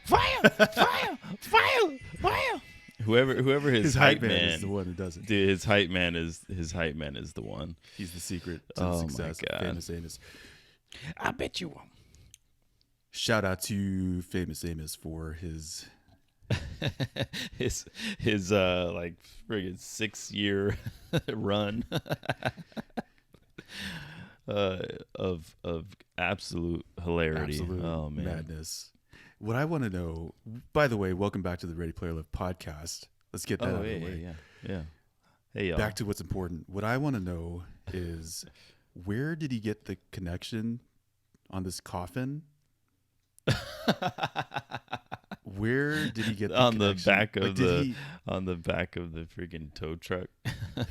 Fire. Whoever his hype man is the one who does it. Dude, his hype man is the one. He's the secret to the success of Famous Amos. I bet you won't. Shout out to Famous Amos for his his like friggin' 6-year run of absolute hilarity. Absolute madness. What I want to know, by the way, welcome back to the Ready Player Live podcast. Let's get that out of the way. Yeah. Hey, y'all. Back to what's important. What I want to know is, where did he get the connection on this coffin? Where did he get the on connection? On the back of the freaking tow truck?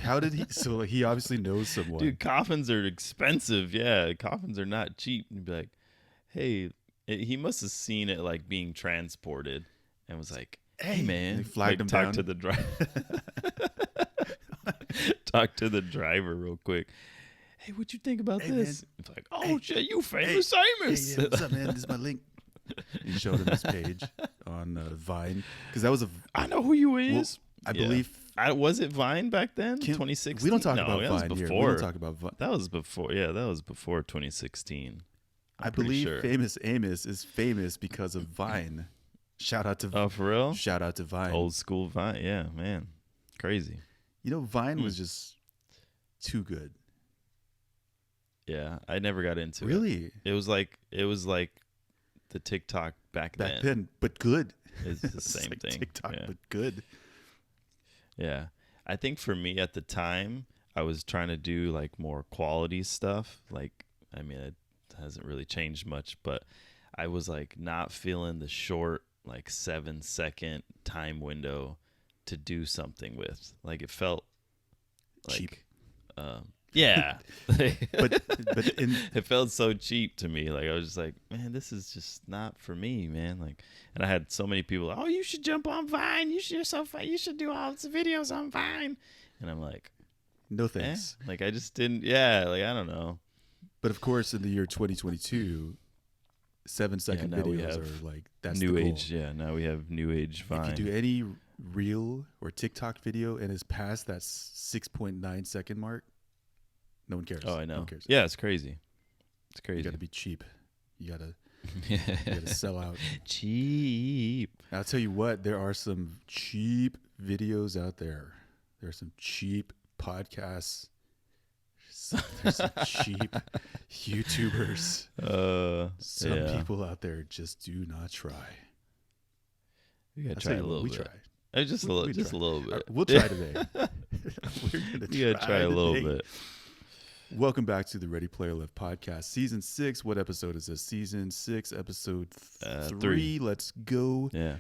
How did he? So he obviously knows someone. Dude, coffins are expensive. Yeah, coffins are not cheap. And be like, hey, he must have seen it like being transported and was like, hey man, flagged him talk down. to the driver. Talk to the driver real quick. Hey, what you think about this? Man. It's like, oh shit, you famous Amos. Hey, what's up, man? This is my link. He showed him his page on Vine, because that was I know who you is. Well, I believe. Was it Vine back then? 2016. We don't talk about Vine before. here. We don't talk about Vine. That was before. Yeah, that was before 2016. I believe Famous Amos is famous because of Vine. Shout out to for real. Shout out to Vine. Old school Vine. Yeah, man, crazy. You know, Vine was just too good. Yeah, I never got into it. Really? It was like the TikTok back then, but good. It's the same like thing. TikTok, but good. Yeah, I think for me at the time, I was trying to do like more quality stuff. Like, I mean, it hasn't really changed much, but I was like not feeling the short, like 7-second time window to do something with. Like, it felt like cheap. Yeah, but it felt so cheap to me. Like, I was just like, man, this is just not for me, man. Like, and I had so many people, oh, you should jump on Vine. You're so fun. You should do all these videos on Vine. And I'm like, no thanks. Like, I just didn't. Yeah, like, I don't know. But of course, in the year 2022, 7-second videos are like, that's new the goal. age. Yeah, now we have new age Vine. If you do any reel or TikTok video and it's past that 6.9 second mark, no one cares. Oh, I know. No one cares. Yeah, it's crazy. It's crazy. You got to be cheap. You gotta sell out. Cheap. I'll tell you what, there are some cheap videos out there. There are some cheap podcasts. There's some cheap YouTubers. Some people out there just do not try. We gotta try a little bit. We try. Just a little bit. We'll try today. We're gonna you gotta try a little bit. Welcome back to the Ready Player Live podcast, season 6. What episode is this? Season 6, episode 3. Let's go. Yeah,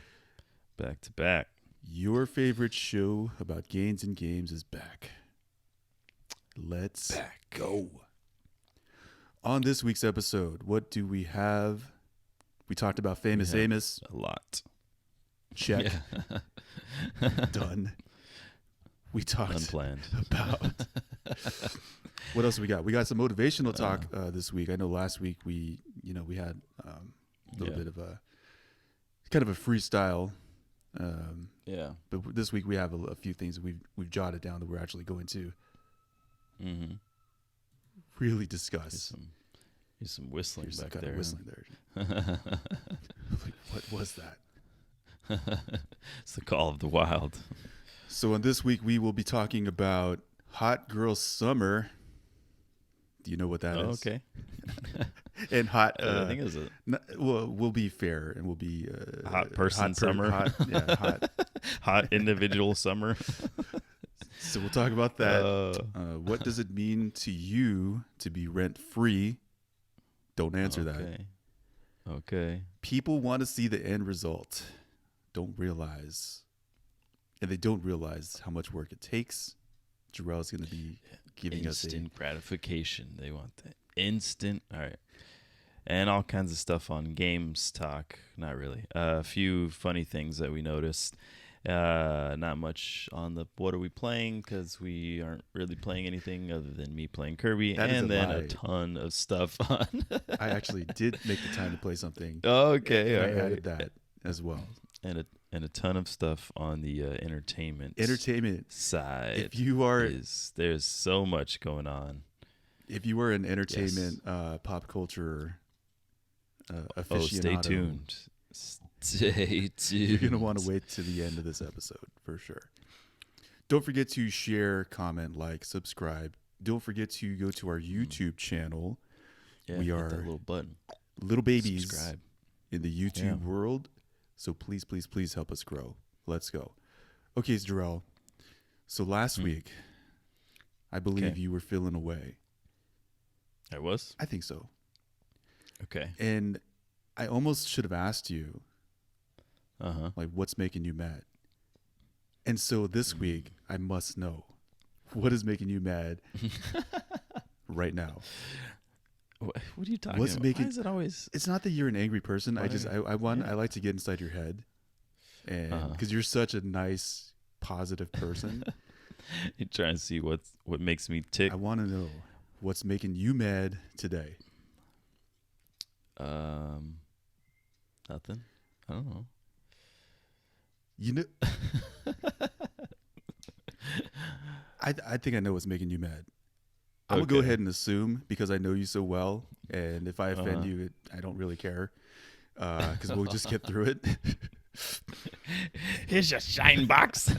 back to back. Your favorite show about gains and games is back. Let's go. On this week's episode, what do we have? We talked about Famous Amos. A lot. Check. Yeah. Done. We talked unplanned about what else we got? We got some motivational talk this week. I know last week we had a little bit of a kind of a freestyle. But this week we have a few things that we've jotted down that we're actually going to really discuss. Here's some whistling Here's back some there. Kind of whistling there. Like, what was that? It's the call of the wild. So on this week, we will be talking about Hot Girl Summer. Do you know what that is? Okay. And hot. I think it was we'll be fair and we'll be hot person summer. Hot. Hot individual summer. So we'll talk about that. What does it mean to you to be rent free? Don't answer that. Okay. People want to see the end result. They don't realize how much work it takes. Jarrell's going to be giving us instant gratification. They want the instant. All right. And all kinds of stuff on games talk. Not really. A few funny things that we noticed. Not much on the what are we playing, because we aren't really playing anything other than me playing Kirby, That is and a then lie. a ton of stuff on. I actually did make the time to play something. Okay, And all I right. added that as well. And a ton of stuff on the entertainment Entertainment. side. If you are There's so much going on. an entertainment pop culture aficionado, Oh, stay tuned. Stay tuned. you're gonna want to wait to the end of this episode for sure. Don't forget to share, comment, like, subscribe. Don't forget to go to our YouTube channel. Yeah, We hit are that little button. little babies Subscribe. in the YouTube world. So please, please, please help us grow. Let's go. Okay, Jarrell. So last week, I believe you were feeling away. I was? I think so. Okay. And I almost should have asked you, Uh-huh. like, what's making you mad? And so this week, I must know, what is making you mad right now? What are you talking What's about? making- Why is it always... It's not that you're an angry person. Why? I like to get inside your head, and because you're such a nice, positive person. You're trying to see what makes me tick. I want to know what's making you mad today. Nothing. I don't know. You know, I think I know what's making you mad. I'm gonna go ahead and assume, because I know you so well, and if I offend you, I don't really care, because we'll just get through it. Here's your shine box. All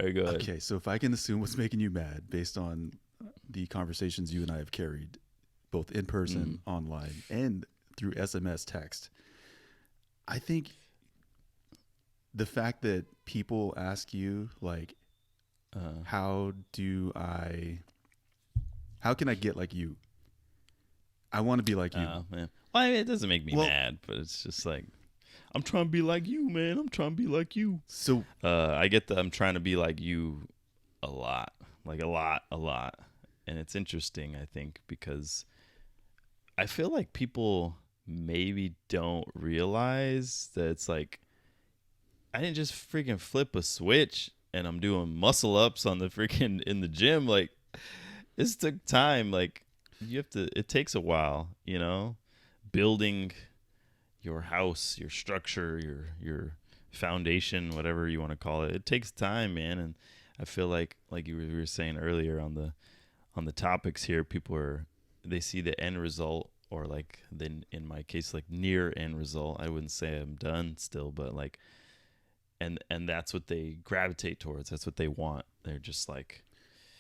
right, go ahead. Okay, so if I can assume what's making you mad based on the conversations you and I have carried, both in person, online, and through SMS text, I think the fact that people ask you, like, how can I get like you? I want to be like you. Man. Well, I mean, it doesn't make me mad, but it's just like, I'm trying to be like you, man. I'm trying to be like you. So I get that I'm trying to be like you a lot, like a lot. And it's interesting, I think, because I feel like people maybe don't realize that it's like, I didn't just freaking flip a switch and I'm doing muscle ups on the freaking in the gym. Like, this took time. Like, it takes a while, building your house, your structure, your foundation, whatever you want to call it. It takes time, man. And I feel like you were saying earlier on the topics here, they see the end result, or like then in my case, like near end result. I wouldn't say I'm done still, but like, and that's what they gravitate towards. That's what they want. They're just like,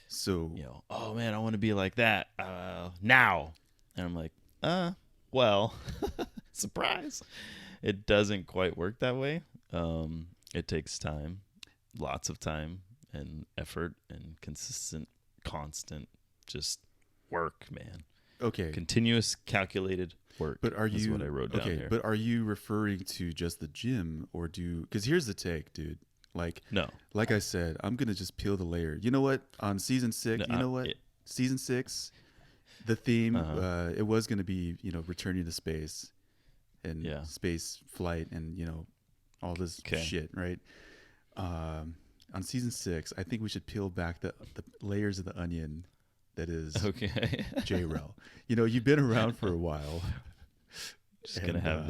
so oh man, I want to be like that now. And I'm like, well, surprise. It doesn't quite work that way. It takes time, lots of time and effort and constant just work, man. Okay. Continuous calculated work. But are you what I wrote down here. But are you referring to just the gym, or because here's the take, dude. Like, no, like I said, I'm gonna just peel the layer. You know what? On season 6, season 6, the theme it was gonna be returning to space and space flight and all this shit, right? On season 6, I think we should peel back the layers of the onion that is JRL. You've been around for a while. Just gonna have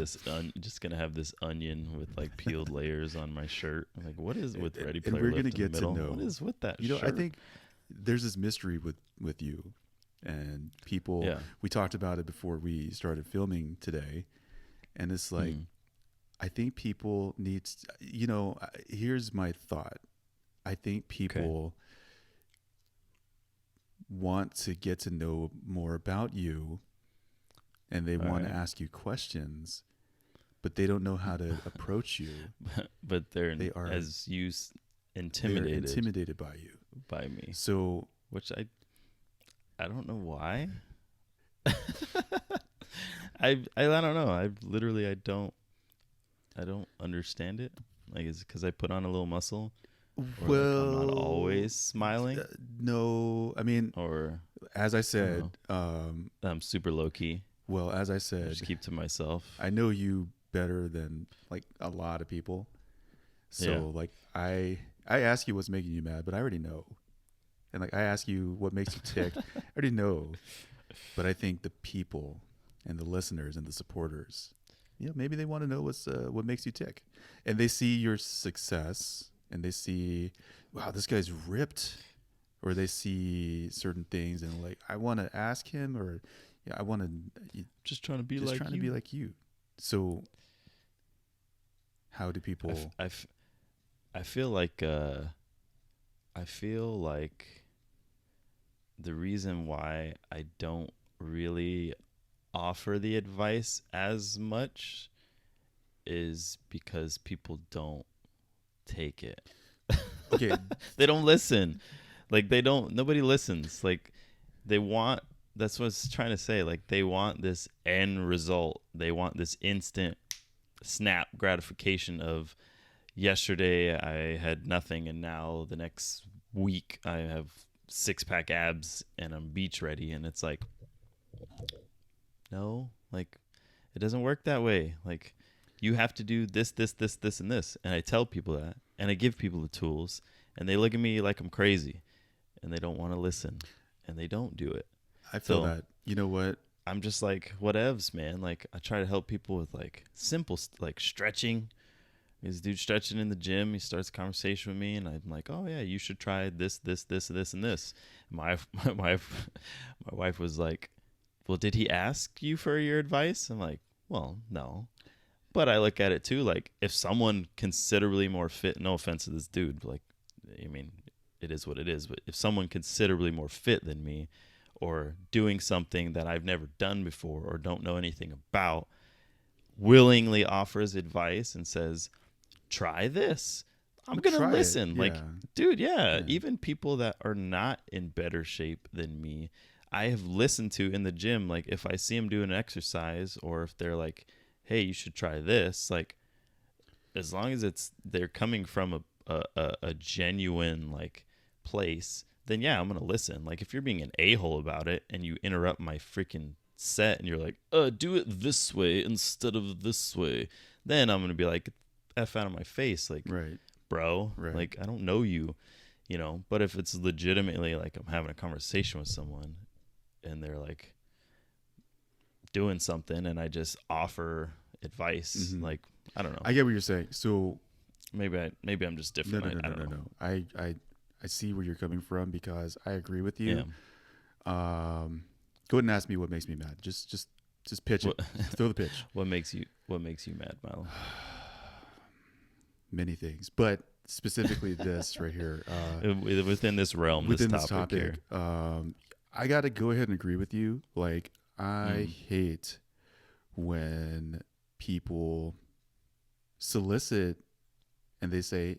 this onion with like peeled layers on my shirt. I'm like, what is with Ready Player Lift? And we're Lift gonna in the get middle? to know. What is with that shirt? I think there's this mystery with you and people. Yeah. We talked about it before we started filming today, and it's like, I think people need. Here's my thought. I think people want to get to know more about you, and they want to ask you questions, but they don't know how to approach you. But they are, as you intimidated. They're intimidated by you, by me. So, which I don't know why. I don't know. I don't understand it. Like, is it because I put on a little muscle? Well, like I'm not always smiling. No, I mean, or as I said, I'm super low key. Well, as I said, I just keep to myself. I know you better than like a lot of people. So Yeah. like I ask you what's making you mad, but I already know. And like I ask you what makes you tick, I already know. But I think the people and the listeners and the supporters, maybe they want to know what makes you tick. And they see your success and they see, wow, this guy's ripped. Or they see certain things and like, I want to ask him, or I want to Just trying to be just like trying you. to be like you. So how do people I feel like the reason why I don't really offer the advice as much is because people don't take it. Okay. They don't listen. Like nobody listens. Like that's what I was trying to say. Like they want this end result. They want this instant snap gratification of yesterday I had nothing and now the next week I have 6-pack abs and I'm beach ready. And it's like, no, like it doesn't work that way. Like you have to do this, this, this, this, and this. And I tell people that, and I give people the tools, and they look at me like I'm crazy, and they don't want to listen, and they don't do it. I feel that. You know what? I'm just like, whatevs, man. Like I try to help people with like simple, like stretching. This dude stretching in the gym. He starts a conversation with me, and I'm like, "Oh yeah, you should try this, this, this, this, and this." My wife was like, "Well, did he ask you for your advice?" I'm like, "Well, no," but I look at it too. Like, if someone considerably more fit, no offense to this dude, like, I mean, it is what it is. But if someone considerably more fit than me, or doing something that I've never done before or don't know anything about, willingly offers advice and says, try this, I'm going to listen. Yeah. Like, dude, yeah. Even people that are not in better shape than me, I have listened to in the gym. Like, if I see them doing an exercise, or if they're like, hey, you should try this, like, as long as they're coming from a genuine, like, place, then yeah, I'm going to listen. Like, if you're being an a-hole about it and you interrupt my freaking set and you're like, do it this way instead of this way, then I'm going to be like, F out of my face, like, right, bro, like, I don't know you, but if it's legitimately like I'm having a conversation with someone and they're like doing something and I just offer advice, like, I don't know. I get what you're saying. So maybe I'm just different. No. I see where you're coming from because I agree with you. Go ahead and ask me what makes me mad. Just pitch it. Throw the pitch. What makes you mad, Milo? Many things, but specifically this right here. Within this realm, within this topic here. I got to go ahead and agree with you. Like, I hate when people solicit and they say,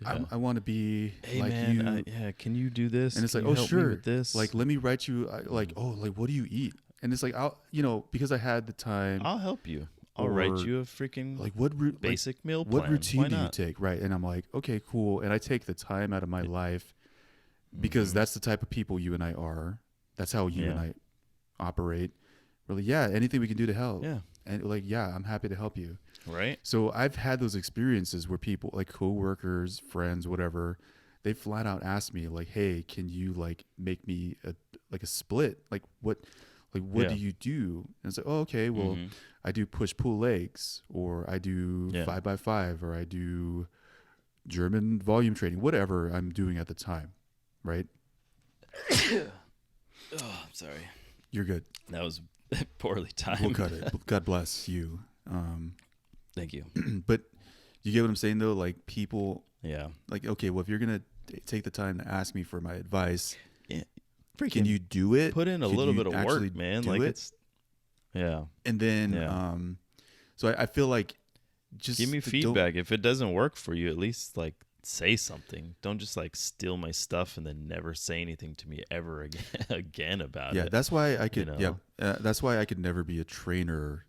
I want to be like man, you. Can you do this? And it's can like, you help me with this? Like, let me write you. Like, what do you eat? And it's like, because I had the time. I'll help you. I'll write you a freaking like basic meal plan. What routine do you take? Right. And I'm like, okay, cool. And I take the time out of my life because that's the type of people you and I are. That's how you and I operate. Really, yeah, anything we can do to help. Yeah. And like, yeah, I'm happy to help you. Right. So I've had those experiences where people, like coworkers, friends, whatever, they flat out ask me like, hey, can you like make me a split? Like what do you do? And it's like, oh, okay, well, I do push-pull legs, or I do 5x5, or I do German volume training, whatever I'm doing at the time, right? I'm sorry. You're good. That was poorly timed. We'll cut it. God bless you. Thank you. But you get what I'm saying, though? Like, people, yeah. Like, okay, well, if you're going to take the time to ask me for my advice, freaking can you do it? Put in a little bit of work, man. Like, it's, And then, so I feel like just give me feedback. If it doesn't work for you, at least like say something. Don't just like steal my stuff and then never say anything to me ever again about it. Yeah, that's why I could. That's why I could never be a trainer.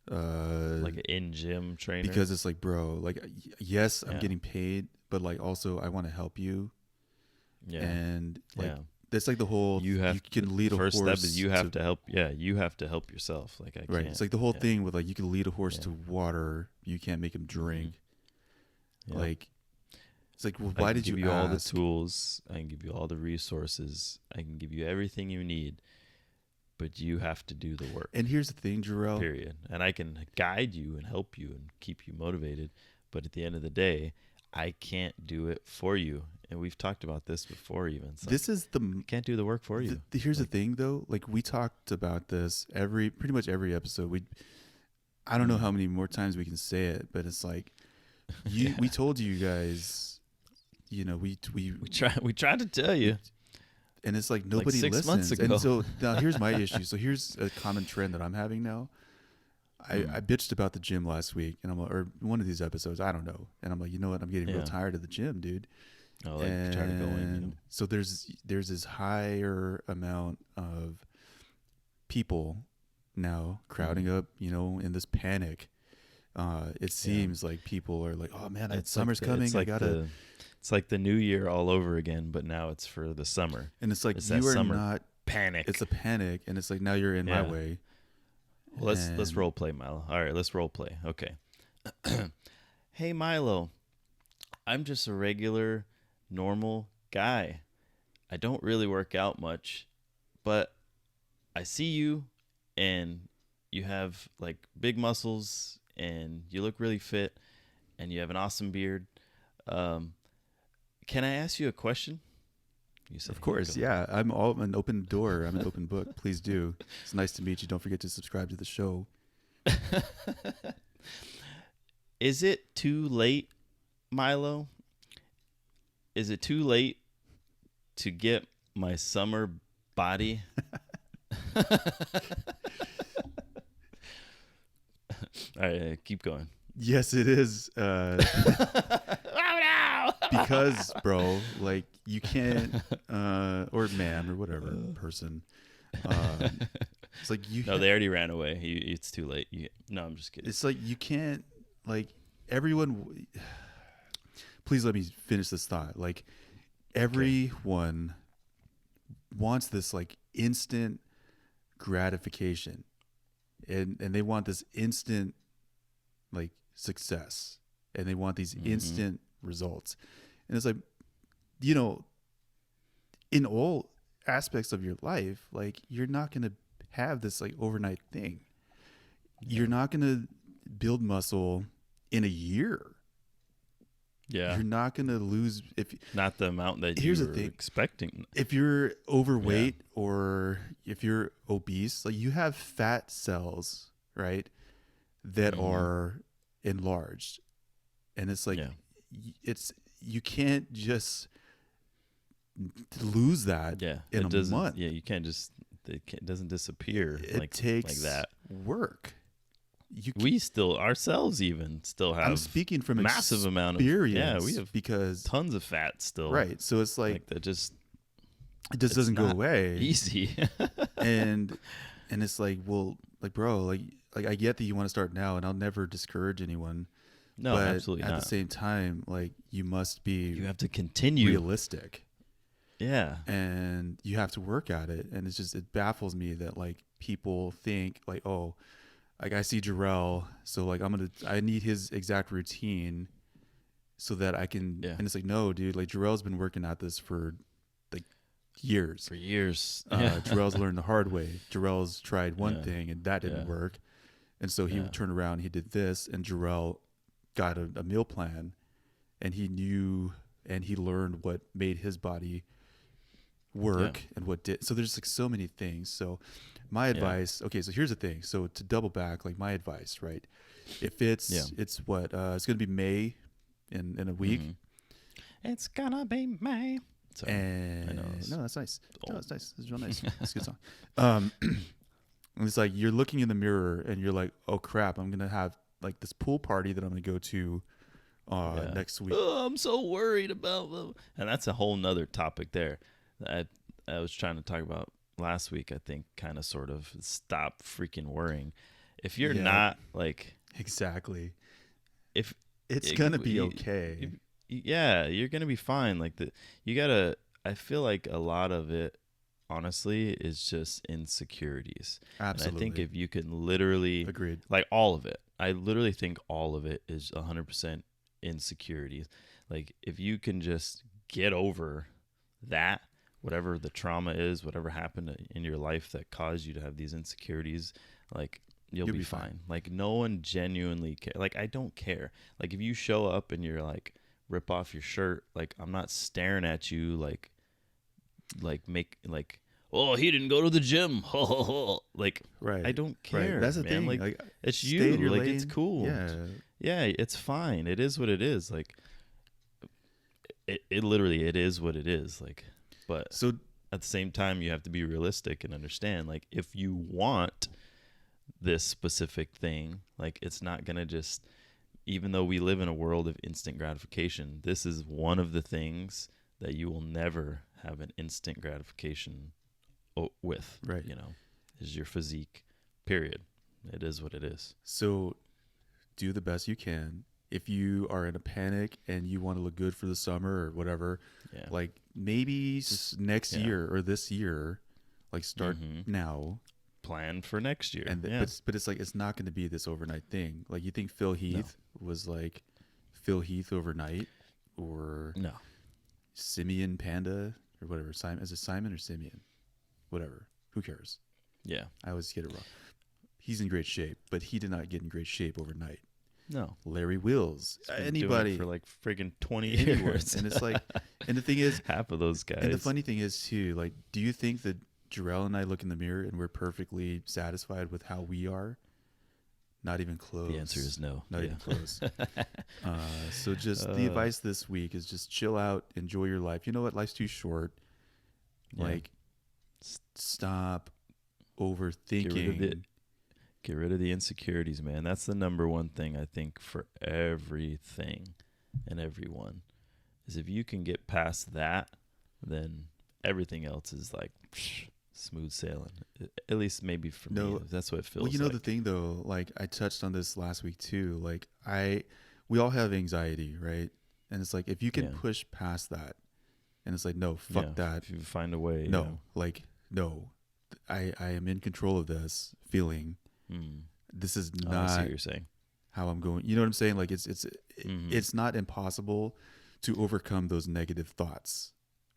Like an in-gym trainer. Because it's like, bro, like, yes, I'm getting paid, but like also I want to help you. Yeah. And like, That's like the whole You can lead a horse. First step is you have to help. Yeah, you have to help yourself. Like I right. can't. It's like the whole thing with like you can lead a horse to water, you can't make him drink. Yeah. Like it's like, well, why did you give you ask? all the tools? I can give you all the resources. I can give you everything you need, but you have to do the work. And here's the thing, Jarrell. Period. And I can guide you and help you and keep you motivated, but at the end of the day, I can't do it for you. And we've talked about this before even. This is I can't do the work for you. Here's the thing though. Like we talked about this pretty much every episode. I don't know how many more times we can say it, but it's like we told you guys, you know, we tried to tell you. And it's like nobody like 6 listens. months ago. And so now here's my issue. So here's a common trend that I'm having now. I bitched about the gym last week, and or one of these episodes, I don't know. And I'm like, you know what? I'm getting real tired of the gym, dude. Oh, like try to go in. You know? So there's this higher amount of people now crowding up, you know, in this panic. It seems like people are like, oh man, summer's coming. It's like the new year all over again, but now it's for the summer. And it's like you are not panic. It's a panic, and it's like now you're in my way. Well, let's role play, Milo. All right, let's role play. Okay. Hey, Milo. I'm just a regular, normal guy. I don't really work out much, but I see you, and you have like big muscles, and you look really fit, and you have an awesome beard. Can I ask you a question? You said, of course, yeah. I'm an open door. I'm an open book. Please do. It's nice to meet you. Don't forget to subscribe to the show. Is it too late, Milo? Is it too late to get my summer body? All right, keep going. Yes, it is. Because, bro, like you can't, or man, or whatever person. It's like you. No, they already ran away. It's too late. No, I'm just kidding. It's like you can't, like everyone. Please let me finish this thought. Like everyone wants this like instant gratification, and they want this instant like success, and they want these instant results. And it's like, you know, in all aspects of your life, like you're not going to have this like overnight thing. You're not going to build muscle in a year. Yeah. You're not going to lose not the amount that you were expecting. If you're overweight or if you're obese, like you have fat cells, right? That are enlarged. And it's like you can't just lose that in a month. Yeah, you can't just it doesn't disappear. It takes like that work. We still ourselves even still have. I'm speaking from massive amount of we have because tons of fat still. Right, so it's like that it just doesn't go away easy. and it's like, well, like bro, like I get that you want to start now, and I'll never discourage anyone. No, but absolutely not. At the same time, like you have to continue realistic. Yeah. And you have to work at it. And it baffles me that like people think like, oh, like I see Jarrell, so like I need his exact routine so that I can, and it's like, no, dude, like Jarrell's been working at this for like years. For years. Jarrell's learned the hard way. Jarrell's tried one thing and that didn't work. And so he turned around, he did this, and Jarrell got a meal plan, and he knew and he learned what made his body work and what did. So there's like so many things. So my advice, okay, so here's the thing. So to double back, like my advice, right? If it's what it's gonna be May in a week. It's gonna be May. Sorry, no, that's nice. No, that's nice. It's real nice. It's a good song. It's like you're looking in the mirror and you're like, oh crap, I'm gonna have like this pool party that I'm gonna go to next week. Oh, I'm so worried about them. And that's a whole nother topic there. I was trying to talk about last week, I think, kind of sort of stop freaking worrying. If you're not like exactly, if it's gonna be okay. You're gonna be fine. Like you gotta. I feel like a lot of it honestly is just insecurities. Absolutely. And I think if you can literally, Agreed. like all of it, I literally think all of it is 100% insecurities. Like if you can just get over that, whatever the trauma is, whatever happened in your life that caused you to have these insecurities, like you'll be fine. Like no one genuinely care. Like I don't care. Like if you show up and you're like rip off your shirt, like I'm not staring at you like oh he didn't go to the gym. Like Right. I don't care. Right. That's the man. thing. Like it's stay you. in your Like lane. it's cool. Yeah. Yeah, it's fine. It is what it is. Like it literally it is what it is. Like but So at the same time you have to be realistic and understand like if you want this specific thing, like it's not gonna just, even though we live in a world of instant gratification, this is one of the things that you will never have an instant gratification with. Right. You know, is your physique. Period. It is what it is. So do the best you can. If you are in a panic and you want to look good for the summer or whatever, Yeah. like maybe next yeah. year or this year, like start now. Plan for next year. And but it's like it's not going to be this overnight thing. Like you think Phil Heath was like Phil Heath overnight, or no. Simeon Panda or whatever. Simon, is it Simon or Simeon? Whatever. Who cares? Yeah. I always get it wrong. He's in great shape, but he did not get in great shape overnight. No. Larry Wills, anybody for like friggin' 20 anyone. years. And it's like, and the thing is, half of those guys. And the funny thing is too, like, do you think that Jarrell and I look in the mirror and we're perfectly satisfied with how we are? Not even close. The answer is no. Not even close. So just the advice this week is just chill out, enjoy your life. You know what? Life's too short. Yeah. Like, stop overthinking. Get rid of the insecurities, man. That's the number one thing I think for everything and everyone is if you can get past that, then everything else is like smooth sailing. At least maybe for me, that's what it feels like. Well, you know the thing though, like I touched on this last week too. Like we all have anxiety, right? And it's like if you can push past that, and it's like no, fuck that. If you find a way. No, like no, I am in control of this feeling. This is not I see what you're saying. How I'm going. You know what I'm saying? Like it's not impossible to overcome those negative thoughts.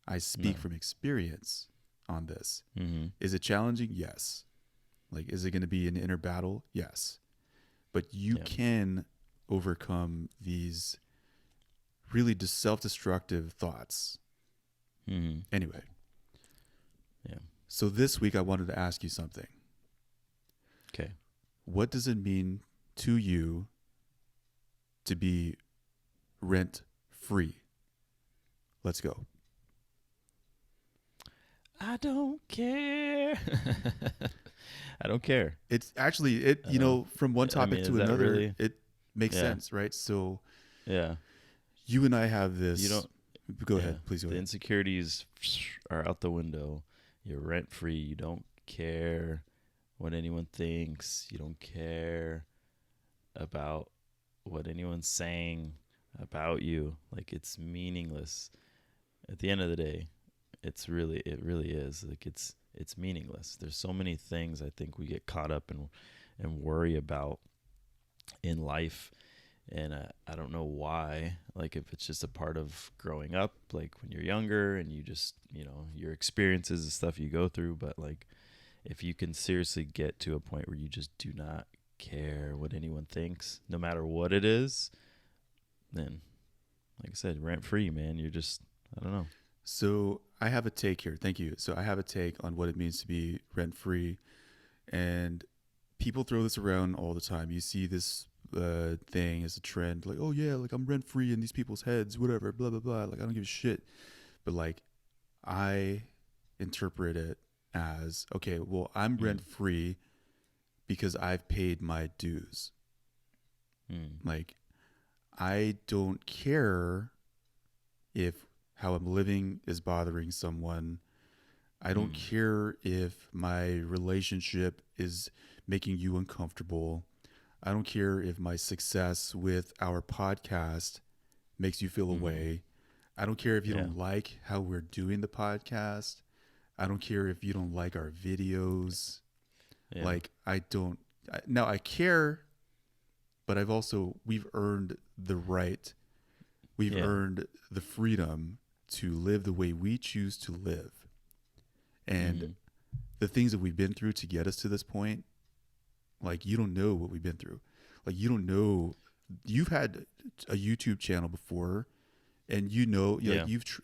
I speak from experience on this. Is it challenging? Yes. Like, is it going to be an inner battle? Yes. But you can overcome these really self-destructive thoughts. Anyway. Yeah. So this week I wanted to ask you something. Okay. What does it mean to you to be rent-free? Let's go. I don't care. I don't care. It's actually you know, from one topic to another, really, it makes sense, right? So yeah, you and I have this. You don't go ahead, please. Go ahead. The insecurities are out the window. You're rent free. You don't care what anyone thinks. You don't care about what anyone's saying about you. Like, it's meaningless. At the end of the day, it really is. Like, it's meaningless. There's so many things I think we get caught up and worry about in life. And I don't know why, like if it's just a part of growing up, like when you're younger and you just, you know, your experiences and stuff you go through. But like, if you can seriously get to a point where you just do not care what anyone thinks, no matter what it is, then like I said, rent free, man. You're just, I don't know. So I have a take here. Thank you. So I have a take on what it means to be rent free. And people throw this around all the time. You see this thing as a trend, like, oh yeah, like I'm rent free in these people's heads, whatever, blah blah blah. Like I don't give a shit. But like I interpret it as, okay, well, I'm rent free because I've paid my dues. Like I don't care if how I'm living is bothering someone. I don't care if my relationship is making you uncomfortable. I don't care if my success with our podcast makes you feel away. I don't care if you don't like how we're doing the podcast. I don't care if you don't like our videos. Yeah. Like, now I care, but we've earned the right, we've earned the freedom to live the way we choose to live. And the things that we've been through to get us to this point, like, you don't know what we've been through. Like, you don't know, you've had a YouTube channel before, and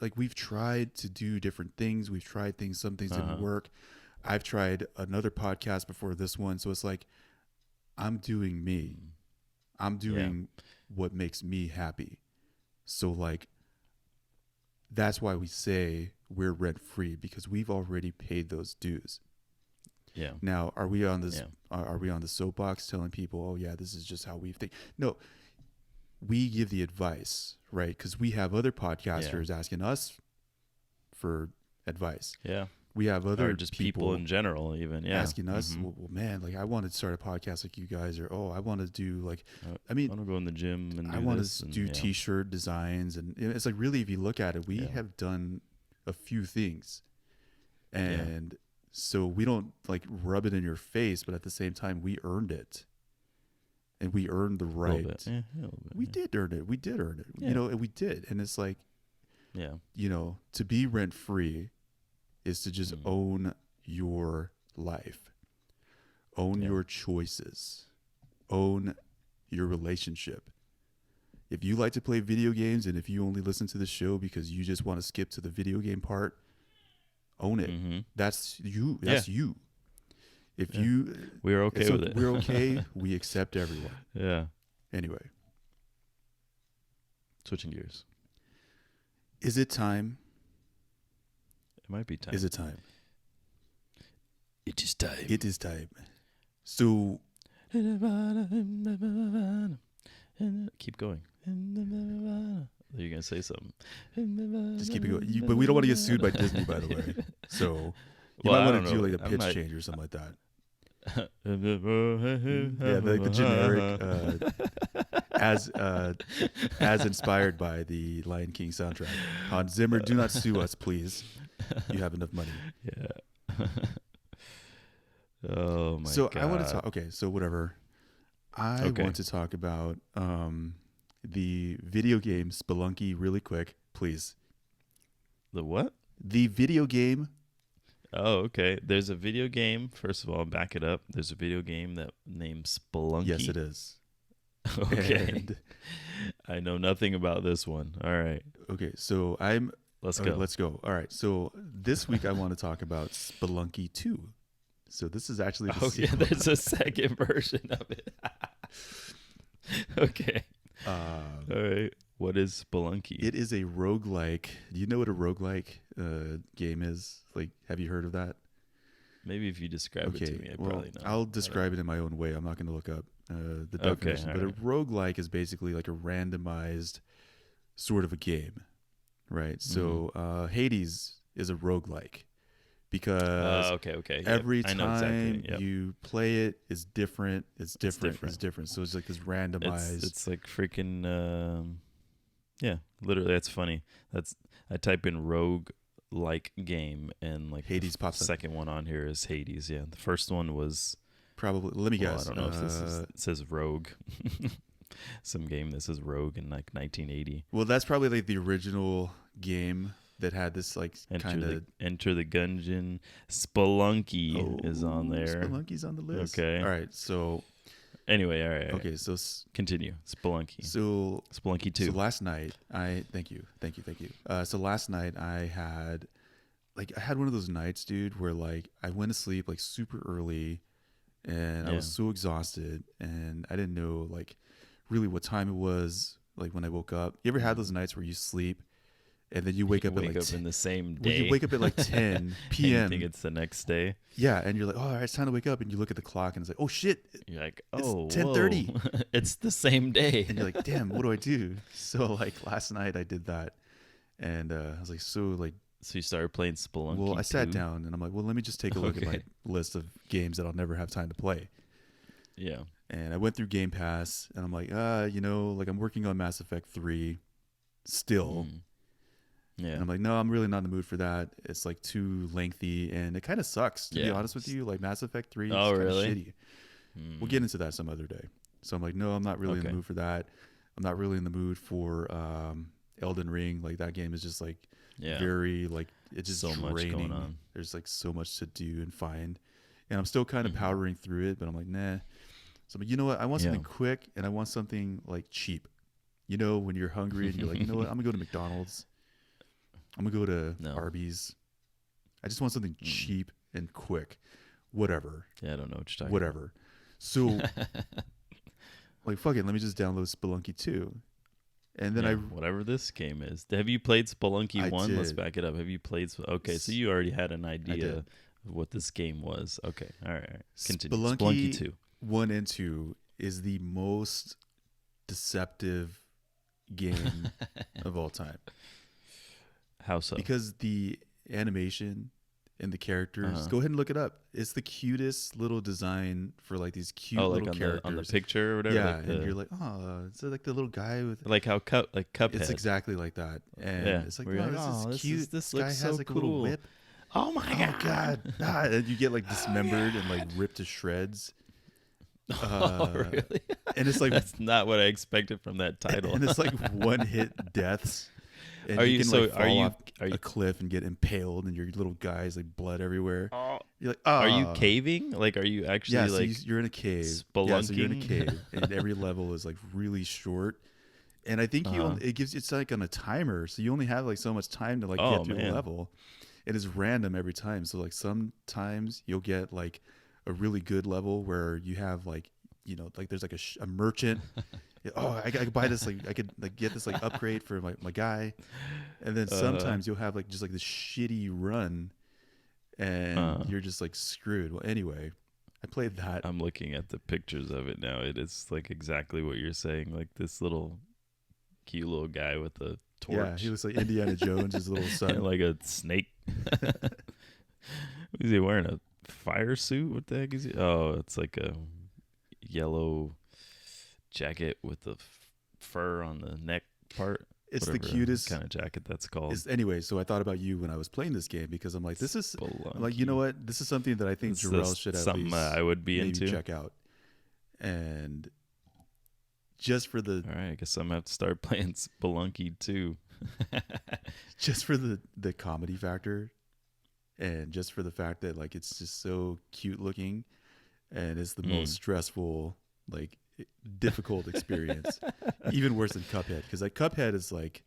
like, we've tried to do different things. We've tried things, some things didn't work. I've tried another podcast before this one. So it's like, I'm doing me. I'm doing what makes me happy. So, like, that's why we say we're rent free, because we've already paid those dues. Yeah. Now, are we on this? Are we on the soapbox telling people, "Oh yeah, this is just how we think"? No, we give the advice, right? Because we have other podcasters asking us for advice. Yeah. We have other or just people in general, even asking us, well, man, like, I want to start a podcast like you guys, or I want to do like, I want to go in the gym and I want to do T-shirt designs, and it's like, really, if you look at it, we have done a few things, and so we don't like rub it in your face, but at the same time, we earned it, and we earned the right. We did earn it. We did earn it. And we did, and it's like, to be rent free is to just own your life, own your choices, own your relationship. If you like to play video games, and if you only listen to the show because you just want to skip to the video game part, own it. That's you. That's you. If we're okay with it. We're okay. We accept everyone. Yeah. Anyway. Switching gears. Is it time? It might be time. Is it time? It is time. It is time. So, keep going. You're gonna say something. Just keep it going. But we don't want to get sued by Disney, by the way. So you might want to do like a pitch change or something like that. Yeah, like the generic, as inspired by the Lion King soundtrack. Hans Zimmer, do not sue us, please. You have enough money. Yeah. Oh my god. So I want to talk. Okay, so whatever. I want to talk about the video game Spelunky really quick, please. The what? The video game. Oh, okay. There's a video game. First of all, back it up. There's a video game that named Spelunky. Yes, it is. Okay. And I know nothing about this one. All right. Okay, so let's go. Let's go. All right. So this week I want to talk about Spelunky 2. So this is actually there's a second version of it. Okay. All right. What is Spelunky? It is a roguelike. Do you know what a roguelike game is? Like, have you heard of that? Maybe if you describe it to me, I probably know. I'll describe it in my own way. I'm not going to look up the definition. But a roguelike is basically like a randomized sort of a game, right? So Hades is a roguelike because every time you play it, it's different. It's different. So it's like this randomized. It's like freaking... yeah, literally, that's funny. I type in rogue like game, and like Hades pops up. The second one on here is Hades. Yeah, the first one was probably. Let me guess. I don't know if it says Rogue. Some game that says Rogue in like 1980. Well, that's probably like the original game that had this like kind of Enter the Gungeon. Spelunky is on there. Spelunky's on the list. Okay. All right. So. Anyway, all right. Okay, so continue. Spelunky. So Spelunky 2. So last night, thank you. So last night I had one of those nights, dude, where like I went to sleep like super early, and I was so exhausted, and I didn't know like really what time it was like when I woke up. You ever had those nights where you sleep and then you wake up in the same day? You wake up at like 10 p.m. You think it's the next day? Yeah, and you're like, oh, all right, it's time to wake up, and you look at the clock, and it's like, oh shit! You're like, it's 10:30. It's the same day, and you're like, damn, what do I do? So like last night I did that, and I was like, so you started playing Spelunky. Well, I sat down, and I'm like, well, let me just take a look at my list of games that I'll never have time to play. Yeah. And I went through Game Pass, and I'm like, like I'm working on Mass Effect 3 still. And I'm like, no, I'm really not in the mood for that. It's like too lengthy, and it kind of sucks, to be honest with you. Like Mass Effect 3 is kind of shitty. We'll get into that some other day. So I'm like, no, I'm not really in the mood for that. I'm not really in the mood for Elden Ring. Like that game is just like very like it's just so draining. much going on. There's like so much to do and find, and I'm still kind of powdering through it. But I'm like, nah. So I'm like, you know what? I want something quick, and I want something like cheap. You know, when you're hungry and you're like, you know what? I'm gonna go to McDonald's. I'm gonna go to Arby's. I just want something cheap and quick. Whatever. Yeah, I don't know what you're talking Whatever. So, like, fuck it. Let me just download Spelunky 2. And then whatever this game is. Have you played Spelunky 1? did. Let's back it up. Have you played? Okay, so you already had an idea of what this game was. Okay, all right. Continue. Spelunky 2. 1 and 2 is the most deceptive game of all time. How so? Because the animation and the characters, go ahead and look it up. It's the cutest little design for like these cute little characters on the picture or whatever. Yeah, like and you're like, oh, it's like the little guy with like how Cuphead. It's exactly like that, and it's like, oh, this is cute. This guy so has like cool. a little whip. Oh my god! And you get like dismembered and like ripped to shreds. Really? And it's like that's not what I expected from that title. And it's like one-hit deaths. And you can like fall off a cliff and get impaled, and your little guy's like blood everywhere. You're like, are you caving? Like, are you actually like? So you're in a cave. Spelunking? Yeah, so you're in a cave, and every level is like really short. And I think it's like on a timer, so you only have like so much time to like get through the level. It is random every time. So like sometimes you'll get like a really good level where you have like, you know, like there's like a merchant. I could buy this, like I could like get this like upgrade for my guy. And then sometimes you'll have like just like this shitty run, and you're just like screwed. Well, anyway, I played that. I'm looking at the pictures of it now. It is like exactly what you're saying. Like this little cute little guy with a torch. Yeah, he looks like Indiana Jones, his little son. And like a snake. Is he wearing a fire suit? What the heck is he? Oh, it's like a yellow jacket with the fur on the neck part. It's the cutest kind of jacket that's called. Anyway, so I thought about you when I was playing this game, because I'm like, this is like, you know what? This is something that I think Jarrell should at something least I would be into. Check out. And just for the... All right, I guess I'm going to have to start playing Spelunky too. Just for the comedy factor, and just for the fact that like it's just so cute looking, and it's the most stressful, like difficult experience. Even worse than Cuphead, because like Cuphead is like...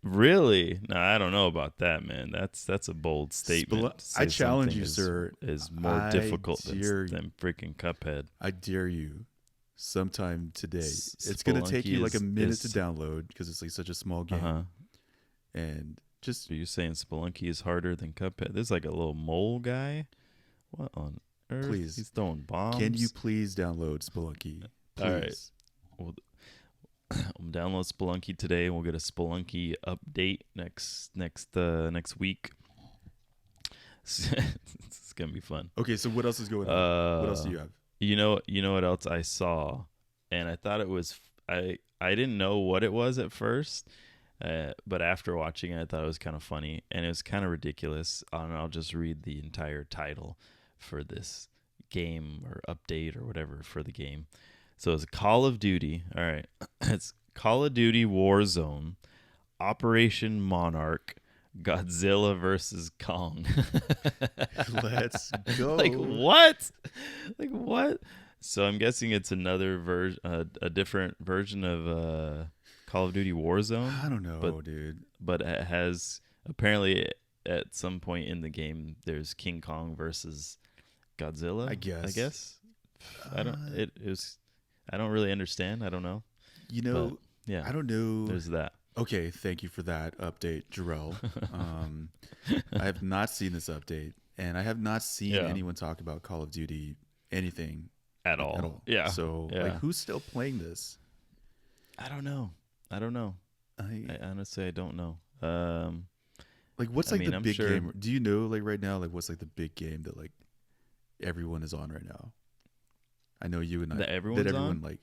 Really? No, I don't know about that, man. That's a bold statement. I challenge you, sir. Is more difficult than freaking Cuphead. I dare you. Sometime today, it's going to take you like a minute to download, because it's like such a small game. And just... So you're saying Spelunky is harder than Cuphead? There's like a little mole guy. What on earth? Please. He's throwing bombs. Can you please download Spelunky? Please. All right. We'll download Spelunky today, and we'll get a Spelunky update next week. It's gonna be fun. Okay, so what else is going on? What else do you have? You know what else I saw, and I thought it was I didn't know what it was at first, but after watching it, I thought it was kind of funny, and it was kind of ridiculous. And I'll just read the entire title for this game or update or whatever for the game. So it's Call of Duty. All right, it's Call of Duty Warzone, Operation Monarch, Godzilla versus Kong. Let's go. Like what? Like what? So I'm guessing it's another version, a different version of Call of Duty Warzone. I don't know, dude. But it has apparently at some point in the game there's King Kong versus Godzilla. I guess. I don't really understand. I don't know. You know, but, yeah. I don't know. There's that. Okay, thank you for that update, Jarrell. I have not seen this update, and I have not seen anyone talk about Call of Duty anything at all. Yeah. So, like, who's still playing this? I don't know. I honestly, I don't know. Like, what's like the big game? Do you know, like, right now, like, what's like the big game that like everyone is on right now? I know you and I. That everyone on? Like,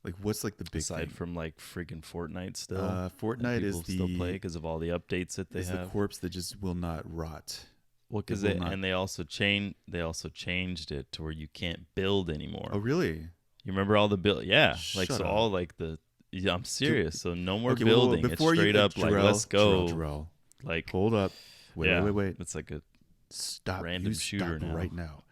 Like, what's like the big aside thing? from like freaking Fortnite still? Fortnite people is still play because of all the updates that they is have. the corpse that just will not rot. Well, because they also changed it to where you can't build anymore. Oh, really? You remember all the build? Yeah, like Shut so up. all like the. Yeah, I'm serious. So no more Okay, building. before It's straight up like let's go. Jarrell, Like hold up. Wait. It's like a Stop. random shooter stop now. right now.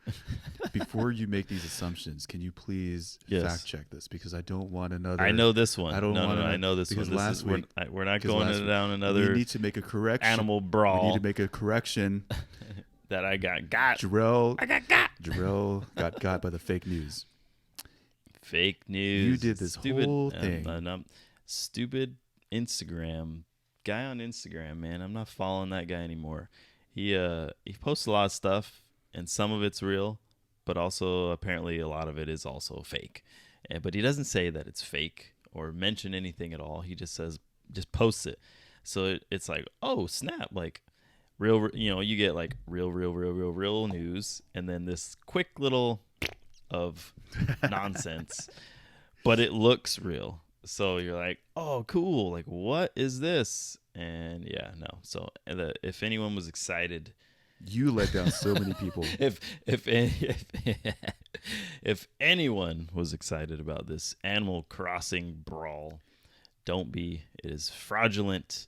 Before you make these assumptions, can you please fact check this? Because I don't want another. I know this one. I don't want. I know this one. Because last week we're not going down another. We need to make a correction. Animal brawl. We need to make a correction. that I got. Jarrell. I got. Jarrell got by the fake news. Fake news. You did this stupid, whole thing. Stupid Instagram guy on Instagram, man. I'm not following that guy anymore. He posts a lot of stuff, and some of it's real, but also apparently a lot of it is also fake. But he doesn't say that it's fake or mention anything at all. He just posts it. So it's like, oh snap, like real, you get like real news, and then this quick little of nonsense, but it looks real. So you're like, oh, cool. Like, what is this? And yeah, no. So if anyone was excited, you let down so many people. if anyone was excited about this Animal Crossing brawl, don't be. It is fraudulent,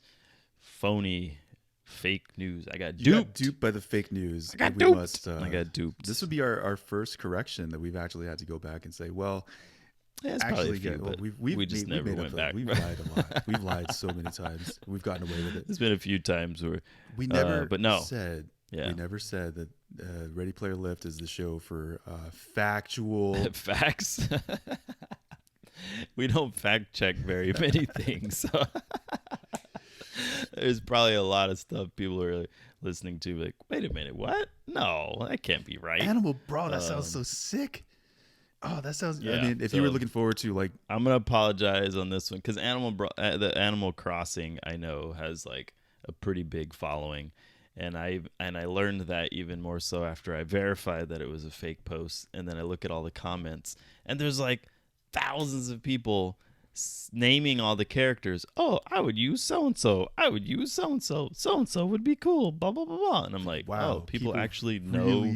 phony, fake news. I got duped. You got duped by the fake news. I got duped. I got duped. This would be our first correction that we've actually had to go back and say, well, yeah, actually, we just never went back. We've lied a lot. We've lied so many times. We've gotten away with it. There's been a few times where we never but no. said Yeah. We never said that Ready Player Lift is the show for factual facts. We don't fact check very many things. So there's probably a lot of stuff people are listening to like, wait a minute, what? No, that can't be right. Animal Brawl, that sounds so sick. Oh, that sounds. Yeah, I mean, if you were looking forward to like, I'm gonna apologize on this one because the Animal Crossing I know has like a pretty big following, and I learned that even more so after I verified that it was a fake post, and then I look at all the comments, and there's like thousands of people naming all the characters. Oh, I would use so and so. I would use so and so. So and so would be cool. Blah blah blah blah. And I'm like, wow, people actually know.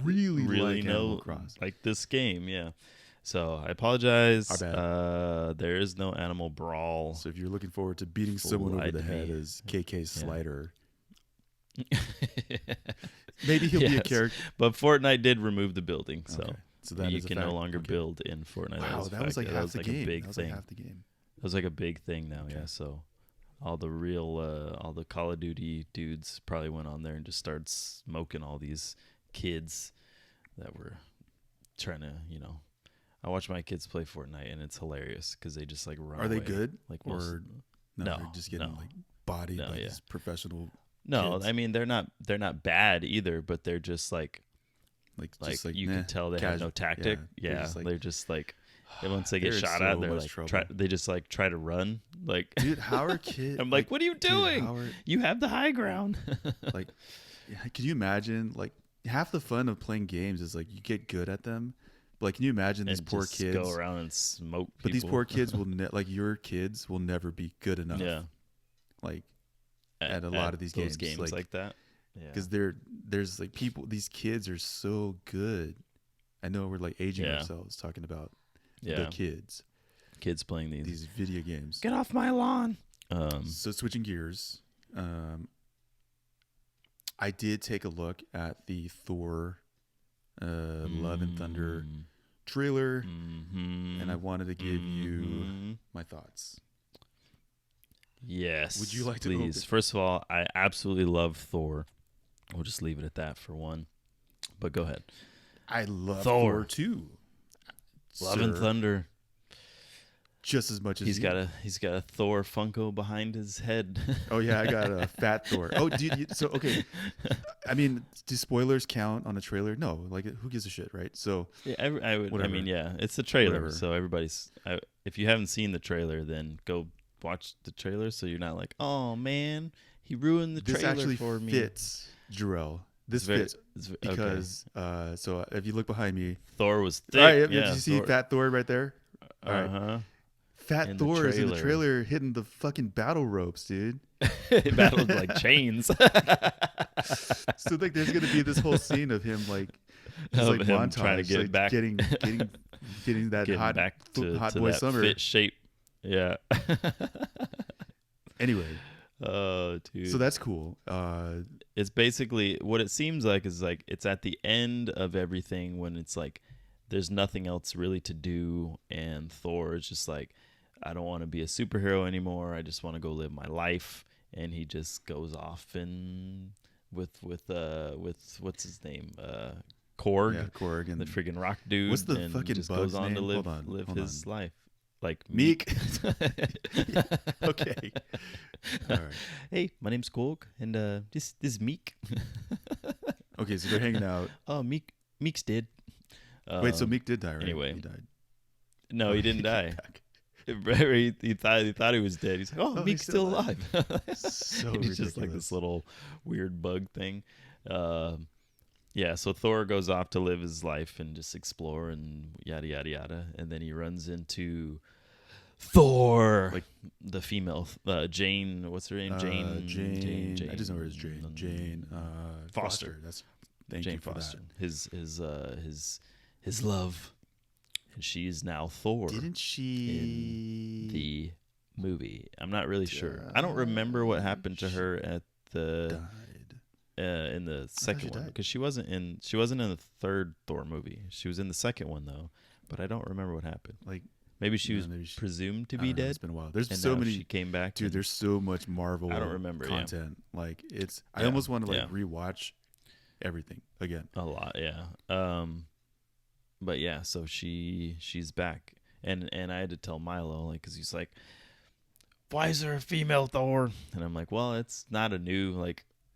Really know like this game, yeah. So I apologize. There is no Animal Brawl. So if you're looking forward to beating someone over the head as KK Slider, maybe he'll be a character. But Fortnite did remove the building, so that you can no longer build in Fortnite. Wow, that was like half the game. That was like half the game. It was like a big thing now, yeah. So all the Call of Duty dudes probably went on there and just started smoking all these kids that were trying to, I watch my kids play Fortnite and it's hilarious because they just like run away. Are they good? Like or no, they're just getting like bodied by these professional kids. I mean they're not bad either, but they're just like you can tell they have no tactic. Yeah, they're just like once they get shot at, they're like they just like try to run. Like, dude, how are kids? I'm like, what are you doing? You have the high ground. Like, can you imagine like? Half the fun of playing games is like you get good at them. But like, can you imagine these poor kids go around and smoke people? But these poor kids will like your kids will never be good enough. Yeah, like at a lot of these games like that. Yeah, because there's like people. These kids are so good. I know we're like aging ourselves talking about the kids playing these video games. Get off my lawn. So switching gears. I did take a look at the Thor Love and Thunder trailer, and I wanted to give you my thoughts. Yes. Would you like to please? First of all, I absolutely love Thor. We'll just leave it at that for one. But go ahead. I love Thor too. Love and Thunder. Just as much as he's got a Thor Funko behind his head. Oh yeah, I got a fat Thor. Oh, dude. So okay, I mean, do spoilers count on a trailer? No, like who gives a shit, right? So yeah, I would. Whatever. I mean, yeah, it's a trailer, whatever. So everybody's. If you haven't seen the trailer, then go watch the trailer. So you're not like, oh man, he ruined the trailer for me. This actually fits, Jarrell. This fits because so if you look behind me, Thor was thick. Right, did you see Fat Thor right there? All right. Uh-huh. Fat In Thor the is in the trailer. trailer hitting the fucking battle ropes, dude. It battled like chains. So like, there's gonna be this whole scene of him like, just Of like him montage, trying to get like back, getting that getting hot back to boy that summer. fit shape. Yeah. Anyway, Oh, dude. so that's cool. It's basically what it seems like is like it's at the end of everything when it's like there's nothing else really to do, and Thor is just like, I don't want to be a superhero anymore. I just want to go live my life, and he just goes off and with what's his name, Korg, Yeah, Korg and the friggin' rock dude. what's the and fucking just bug's goes on to name? live Hold his on. life like Meek. Okay. All right. Hey, my name's Korg, and this is Meek. Okay, so they're hanging out. Oh, Meek's dead. Wait, so Meek did die, right? Anyway. He died. No, he didn't die. Back. he thought he was dead. He's like, oh, Oh, Meek's he's still still alive. So And it's just like ridiculous. this little weird bug thing. Yeah, so Thor goes off to live his life and just explore and yada yada yada, and then he runs into Thor, Like- the female Jane. What's her name? Jane. I just know her as Jane. Jane Foster. That's thank Jane you for Foster. that. His love, and she's now Thor. Didn't she? In the movie? I'm not really sure. I don't remember what happened to her at the died. in the second she one, died. because she wasn't in the third Thor movie. She was in the second one though, but I don't remember what happened. Like, maybe she no, was maybe she- presumed to I be don't know, dead. It's been a while. There's And so now many. she came back. Dude, and- there's so much Marvel. I don't remember, yeah. content. Like it's. I Yeah, almost want to like yeah. rewatch everything again. a lot, yeah. But yeah, so she's back, and I had to tell Milo, like, because he's like, why is there a female Thor? And I'm like, well, it's not a new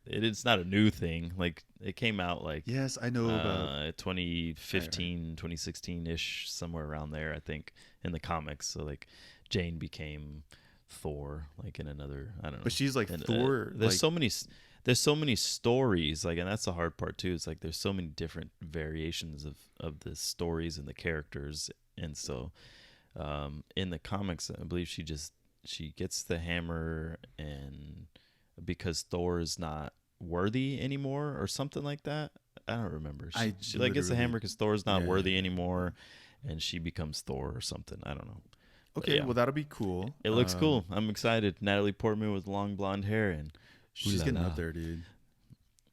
it's not a new thing. Like, it came out like Yes, I know about. 2015, 2016-ish, somewhere around there, I think, in the comics. So like, Jane became Thor, like in another, I don't know. But she's like And, Thor. there's so many stories, like, and that's the hard part too. It's like there's so many different variations of the stories and the characters, and so in the comics, I believe she gets the hammer, and because Thor is not worthy anymore or something like that. I don't remember. She like gets the hammer because Thor's not worthy anymore, and she becomes Thor or something. I don't know. But Okay, yeah. well that'll be cool. It looks cool. I'm excited. Natalie Portman with long blonde hair, and She's getting up there, dude.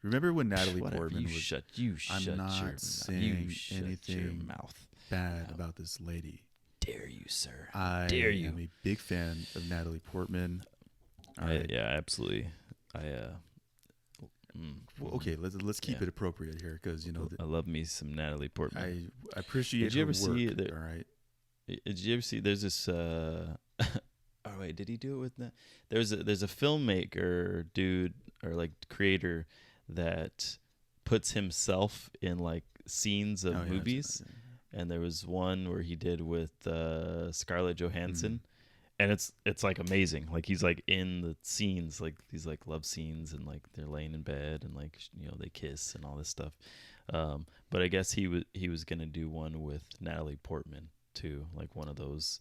Remember when Natalie whatever, Portman you was shut I'm your not mouth. saying You shut your anything mouth. bad No. about this lady? Dare you, sir? I Dare you? am a big fan of Natalie Portman. All right. Yeah, absolutely. Well, okay, let's keep Yeah. it appropriate here because you know I love me some Natalie Portman. I appreciate Did you her ever see work. that- All right. Did you ever see? There's this. Oh wait, did he do it with that? There's a filmmaker dude or like creator that puts himself in like scenes of Oh, yeah, I've seen movies, that, and there was one where he did with Scarlett Johansson, Mm-hmm. and it's like amazing. Like he's like in the scenes, like these like love scenes, and like they're laying in bed and like they kiss and all this stuff. But I guess he was gonna do one with Natalie Portman too, like one of those,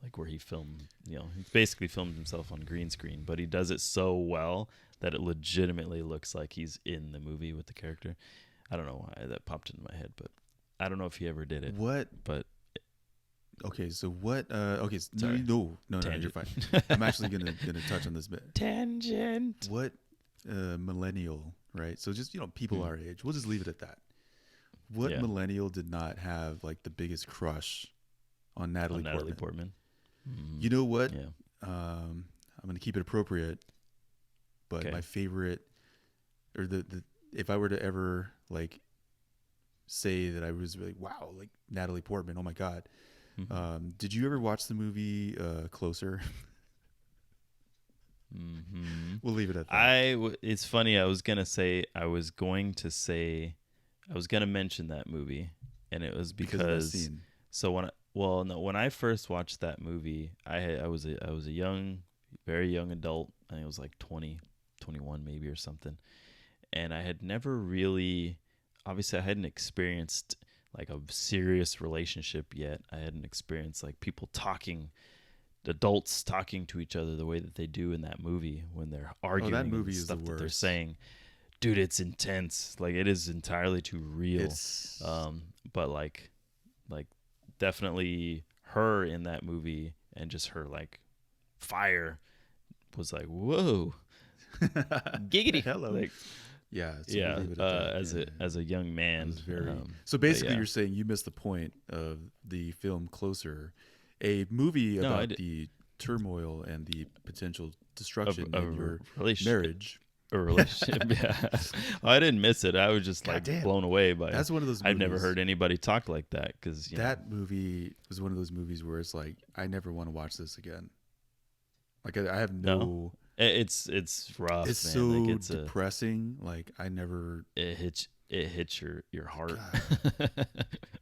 like where he filmed, he basically filmed himself on green screen, but he does it so well that it legitimately looks like he's in the movie with the character. I don't know why that popped into my head, but I don't know if he ever did it. What? But Okay, so what? Okay, Sorry. no, you're Tangent. fine. I'm actually gonna touch on this bit. Tangent. What millennial, right? So just people our age. We'll just leave it at that. What Yeah. millennial did not have like the biggest crush on Natalie Portman? Mm. You know what? Yeah. I'm gonna keep it appropriate, but Okay. my favorite, or the if I were to ever like say that I was really wow, like Natalie Portman, oh my god. Mhm. Did you ever watch the movie Closer? Mhm. We'll leave it at that. It's funny. I was gonna mention that movie, and it was of that because scene. so when I first watched that movie, I was a young, very young adult. I think it was like 20, 21 maybe or something, and I had never really, obviously, I hadn't experienced like a serious relationship yet. I hadn't experienced like people talking, adults talking to each other the way that they do in that movie when they're arguing. that movie and is stuff the that they're worst. saying. Dude, it's intense. Like it is entirely too real. It's But like definitely her in that movie and just her like fire was like, whoa, giggity. hello. Like, Yeah, so yeah. we'll leave it at that. As Yeah. a young man, It was very. So but basically, yeah. you're saying you missed the point of the film Closer, a movie No, I about did- the turmoil and the potential destruction a in your relationship. marriage. A relationship. Yeah. Well, I didn't miss it. I was just like Goddamn. blown away by. That's one of those movies. I've never heard anybody talk like that because That movie was one of those movies where it's like, I never want to watch this again. Like I have no. It's rough. It's man. so like, it's depressing. Like I never. it hits your heart.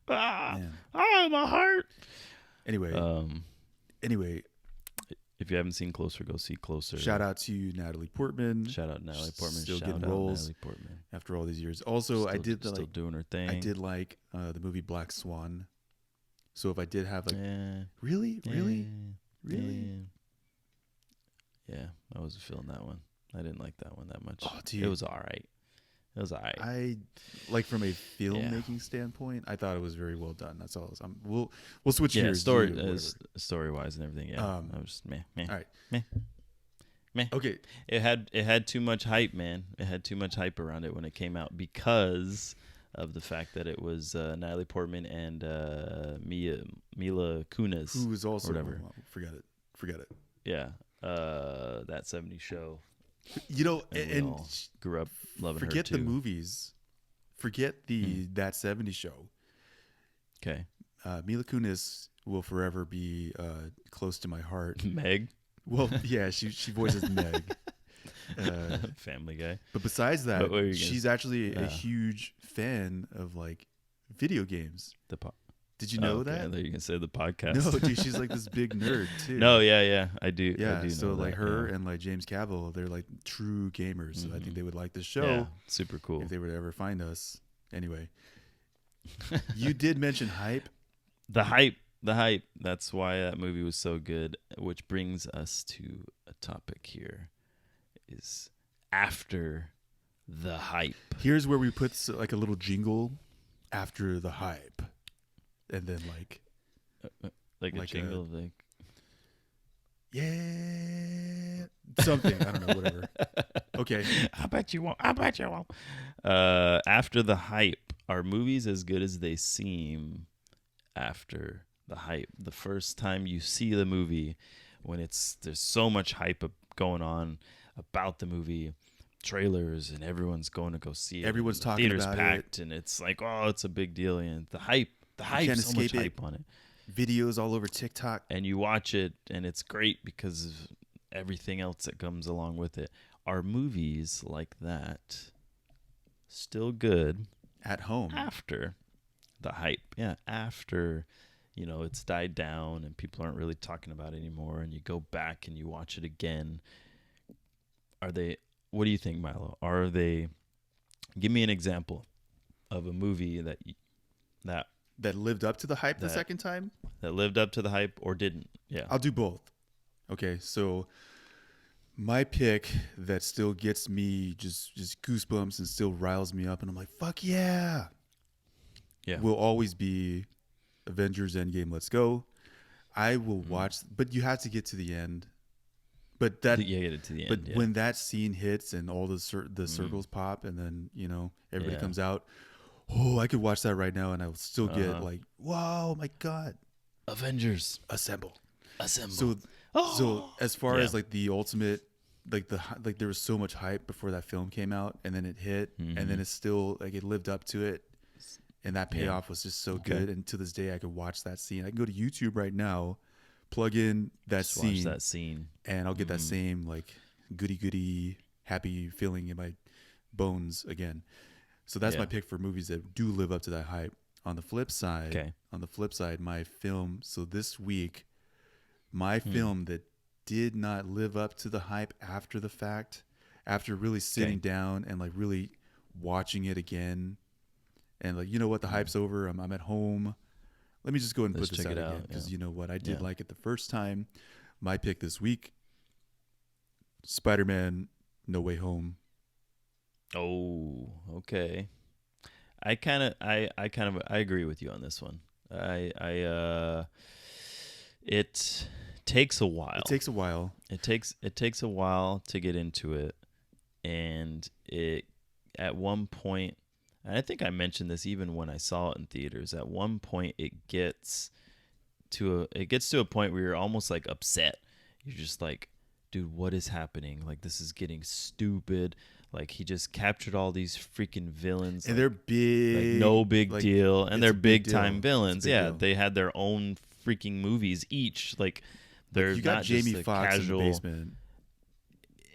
Man. My heart. Anyway, if you haven't seen Closer, go see Closer. shout out to Natalie Portman. Shout out Natalie Portman. Still Shout getting out roles Natalie Portman. after all these years. Also, I did still doing her thing. I did like the movie Black Swan. So if I did have like, Yeah. really, Yeah, I wasn't feeling that one. I didn't like that one that much. Oh, dude. It was all right. I like from a filmmaking standpoint, I thought it was very well done. That's all. We'll switch gears. story wise and everything. Yeah, I was just meh. All right, meh. Okay, It had too much hype, man. It had too much hype around it when it came out because of the fact that it was Natalie Portman and Mila Kunis, who was also whatever. Forget it. Yeah, that '70s show. You know, And we all grew up loving her forget too. the movies. Forget the that '70s show. Okay. Mila Kunis will forever be close to my heart. Meg. Well, yeah, she voices Meg. Family Guy. But besides that, What were you she's actually a huge fan of like video games. Did you know that? I thought you can say the podcast. No, dude, she's like this big nerd too. No, yeah, I do. Yeah, I do so know like that, her yeah. and like James Cavill, they're like true gamers. So I think they would like the show Yeah, super cool. if they would ever find us. Anyway, you did mention hype. The hype. That's why that movie was so good. Which brings us to a topic here: is after the hype. Here's where we put like a little jingle after the hype, and then like a jingle, like yeah, something. I don't know, whatever. Okay. I bet you won't. After the hype, are movies as good as they seem after the hype? The first time you see the movie, when there's so much hype going on about the movie, trailers, and everyone's going to go see it. Everyone's and talking theater's about packed, and it's like, oh, it's a big deal, and the hype, can't so much escape it. hype on it. Videos all over TikTok. And you watch it, and it's great because of everything else that comes along with it. Are movies like that still good At home. after the hype? Yeah, after it's died down and people aren't really talking about it anymore, and you go back and you watch it again. Are they? What do you think, Milo? Are they? Give me an example of a movie that lived up to the hype the second time? That lived up to the hype or didn't? Yeah. I'll do both. Okay, so my pick that still gets me just goosebumps and still riles me up, and I'm like, fuck yeah. Yeah. Will always be Avengers Endgame. Let's go. I will watch, but you have to get to the end. But that get it to the end. But when that scene hits and all the circles pop, and then everybody comes out, oh, I could watch that right now, and I will still get like, wow, my god, Avengers assemble. So as far as like the ultimate, like there was so much hype before that film came out, and then it hit, and then it's still like it lived up to it, and that payoff was just so good. And to this day, I could watch that scene. I can go to YouTube right now, plug in watch that scene, and I'll get that same like goody happy feeling in my bones again. So that's my pick for movies that do live up to that hype. On the flip side, my film. So this week, my film that did not live up to the hype after the fact, after really sitting down and like really watching it again and like, you know what, the hype's over. I'm at home. Let me just go and Let's put this check out it again out, because yeah. you know what, I did Yeah. like it the first time. My pick this week, Spider-Man No Way Home. Oh, okay. I agree with you on this one. It takes a while. It takes a while. It takes a while to get into it, and it at one point, and I think I mentioned this even when I saw it in theaters. At one point, it gets to a point where you're almost like upset. You're just like, dude, what is happening? Like, this is getting stupid. Like, he just captured all these freaking villains, And like, they're big. like no big like, deal, and it's they're a big big time deal. villains. It's a big Yeah, deal. they had their own freaking movies each. Like, they're You got not Jamie just a Foxx in casual. the basement.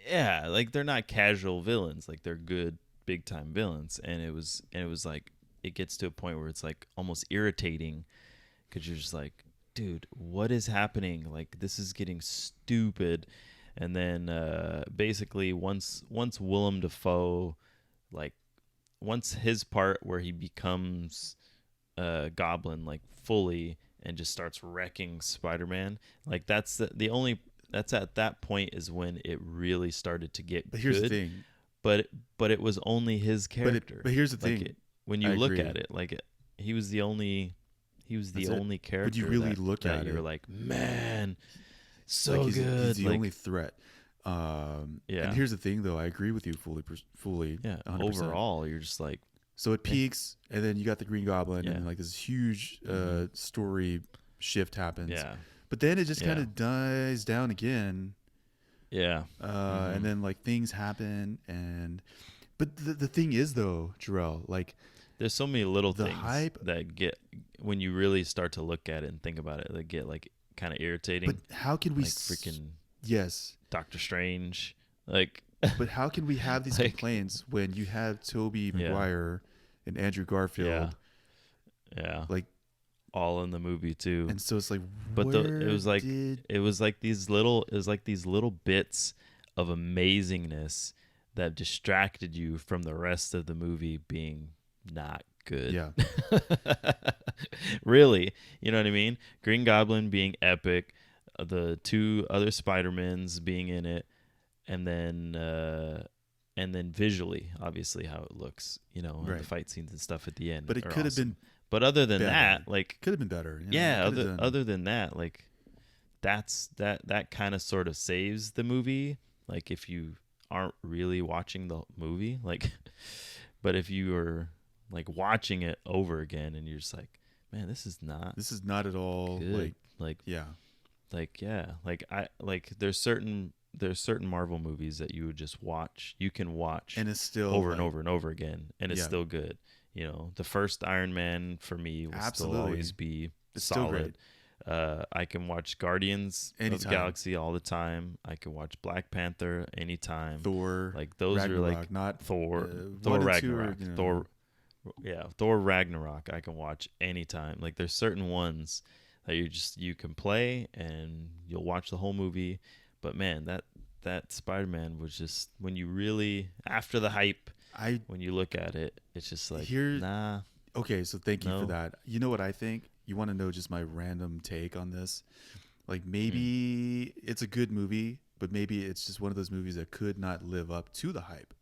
Yeah, like they're not casual villains. Like, they're good big time villains. And it was like, it gets to a point where it's like almost irritating because you're just like, dude, what is happening? Like, this is getting stupid. And then basically once Willem Dafoe, like, once his part where he becomes Goblin, like, fully, and just starts wrecking Spider-Man, like, that's that's at that point is when it really started to get But here's good. the thing. But it was only his character. But here's the Like, thing. when you look agree. at it, like, he was the only That's it. only character. When you really that, look that at you're it, like, man, so like good. he's the like, only threat. Yeah. And here's the thing, though. I agree with you fully. yeah. 100%. Overall, you're just like, So it peaks, and then you got the Green Goblin, Yeah. and like this huge story shift happens. yeah, But then it just kind Yeah. of dies down again. yeah, And then like things happen, but the thing is, though, Jarrell, like, there's so many little the things hype- that get, when you really start to look at it and think about it, they get like kind of irritating. but how can we like freaking yes? Doctor Strange, like, But how can we have these Like- complaints when you have Tobey Yeah. Maguire and Andrew Garfield, yeah, like, all in the movie too. and so it's like, But where it was like did these little bits of amazingness that distracted you from the rest of the movie being not good. yeah, Really, you know what I mean? Green Goblin being epic, the two other Spider-Mans being in it, and then visually, obviously, how it looks, and Right. the fight scenes and stuff at the end. but it are could have awesome. been But other than better. that, like, could have been better. yeah, Could have done- other than that, like, that kind of sort of saves the movie. Like, if you aren't really watching the movie, like, but if you are like watching it over again and you're just like, man, this is not at all good. like yeah. There's certain Marvel movies that you would just watch. You can watch And it's still over and like- over and over again, and it's Yeah. still good. The first Iron Man for me will Absolutely. still always be It's still solid. I can watch Guardians of Anytime. the Galaxy all the time. I can watch Black Panther anytime. Thor, Like, those Ragnarok, are like not Thor, one Thor and two are, Ragnarok, Thor Ragnarok. I can watch anytime. Like, there's certain ones that you can play and you'll watch the whole movie. But man, that Spider-Man was just, when you really, after the hype, when you look at it, it's just like, nah. Okay, so thank you No. for that. You know what I think? You want to know just my random take on this? Like, maybe it's a good movie, but maybe it's just one of those movies that could not live up to the hype.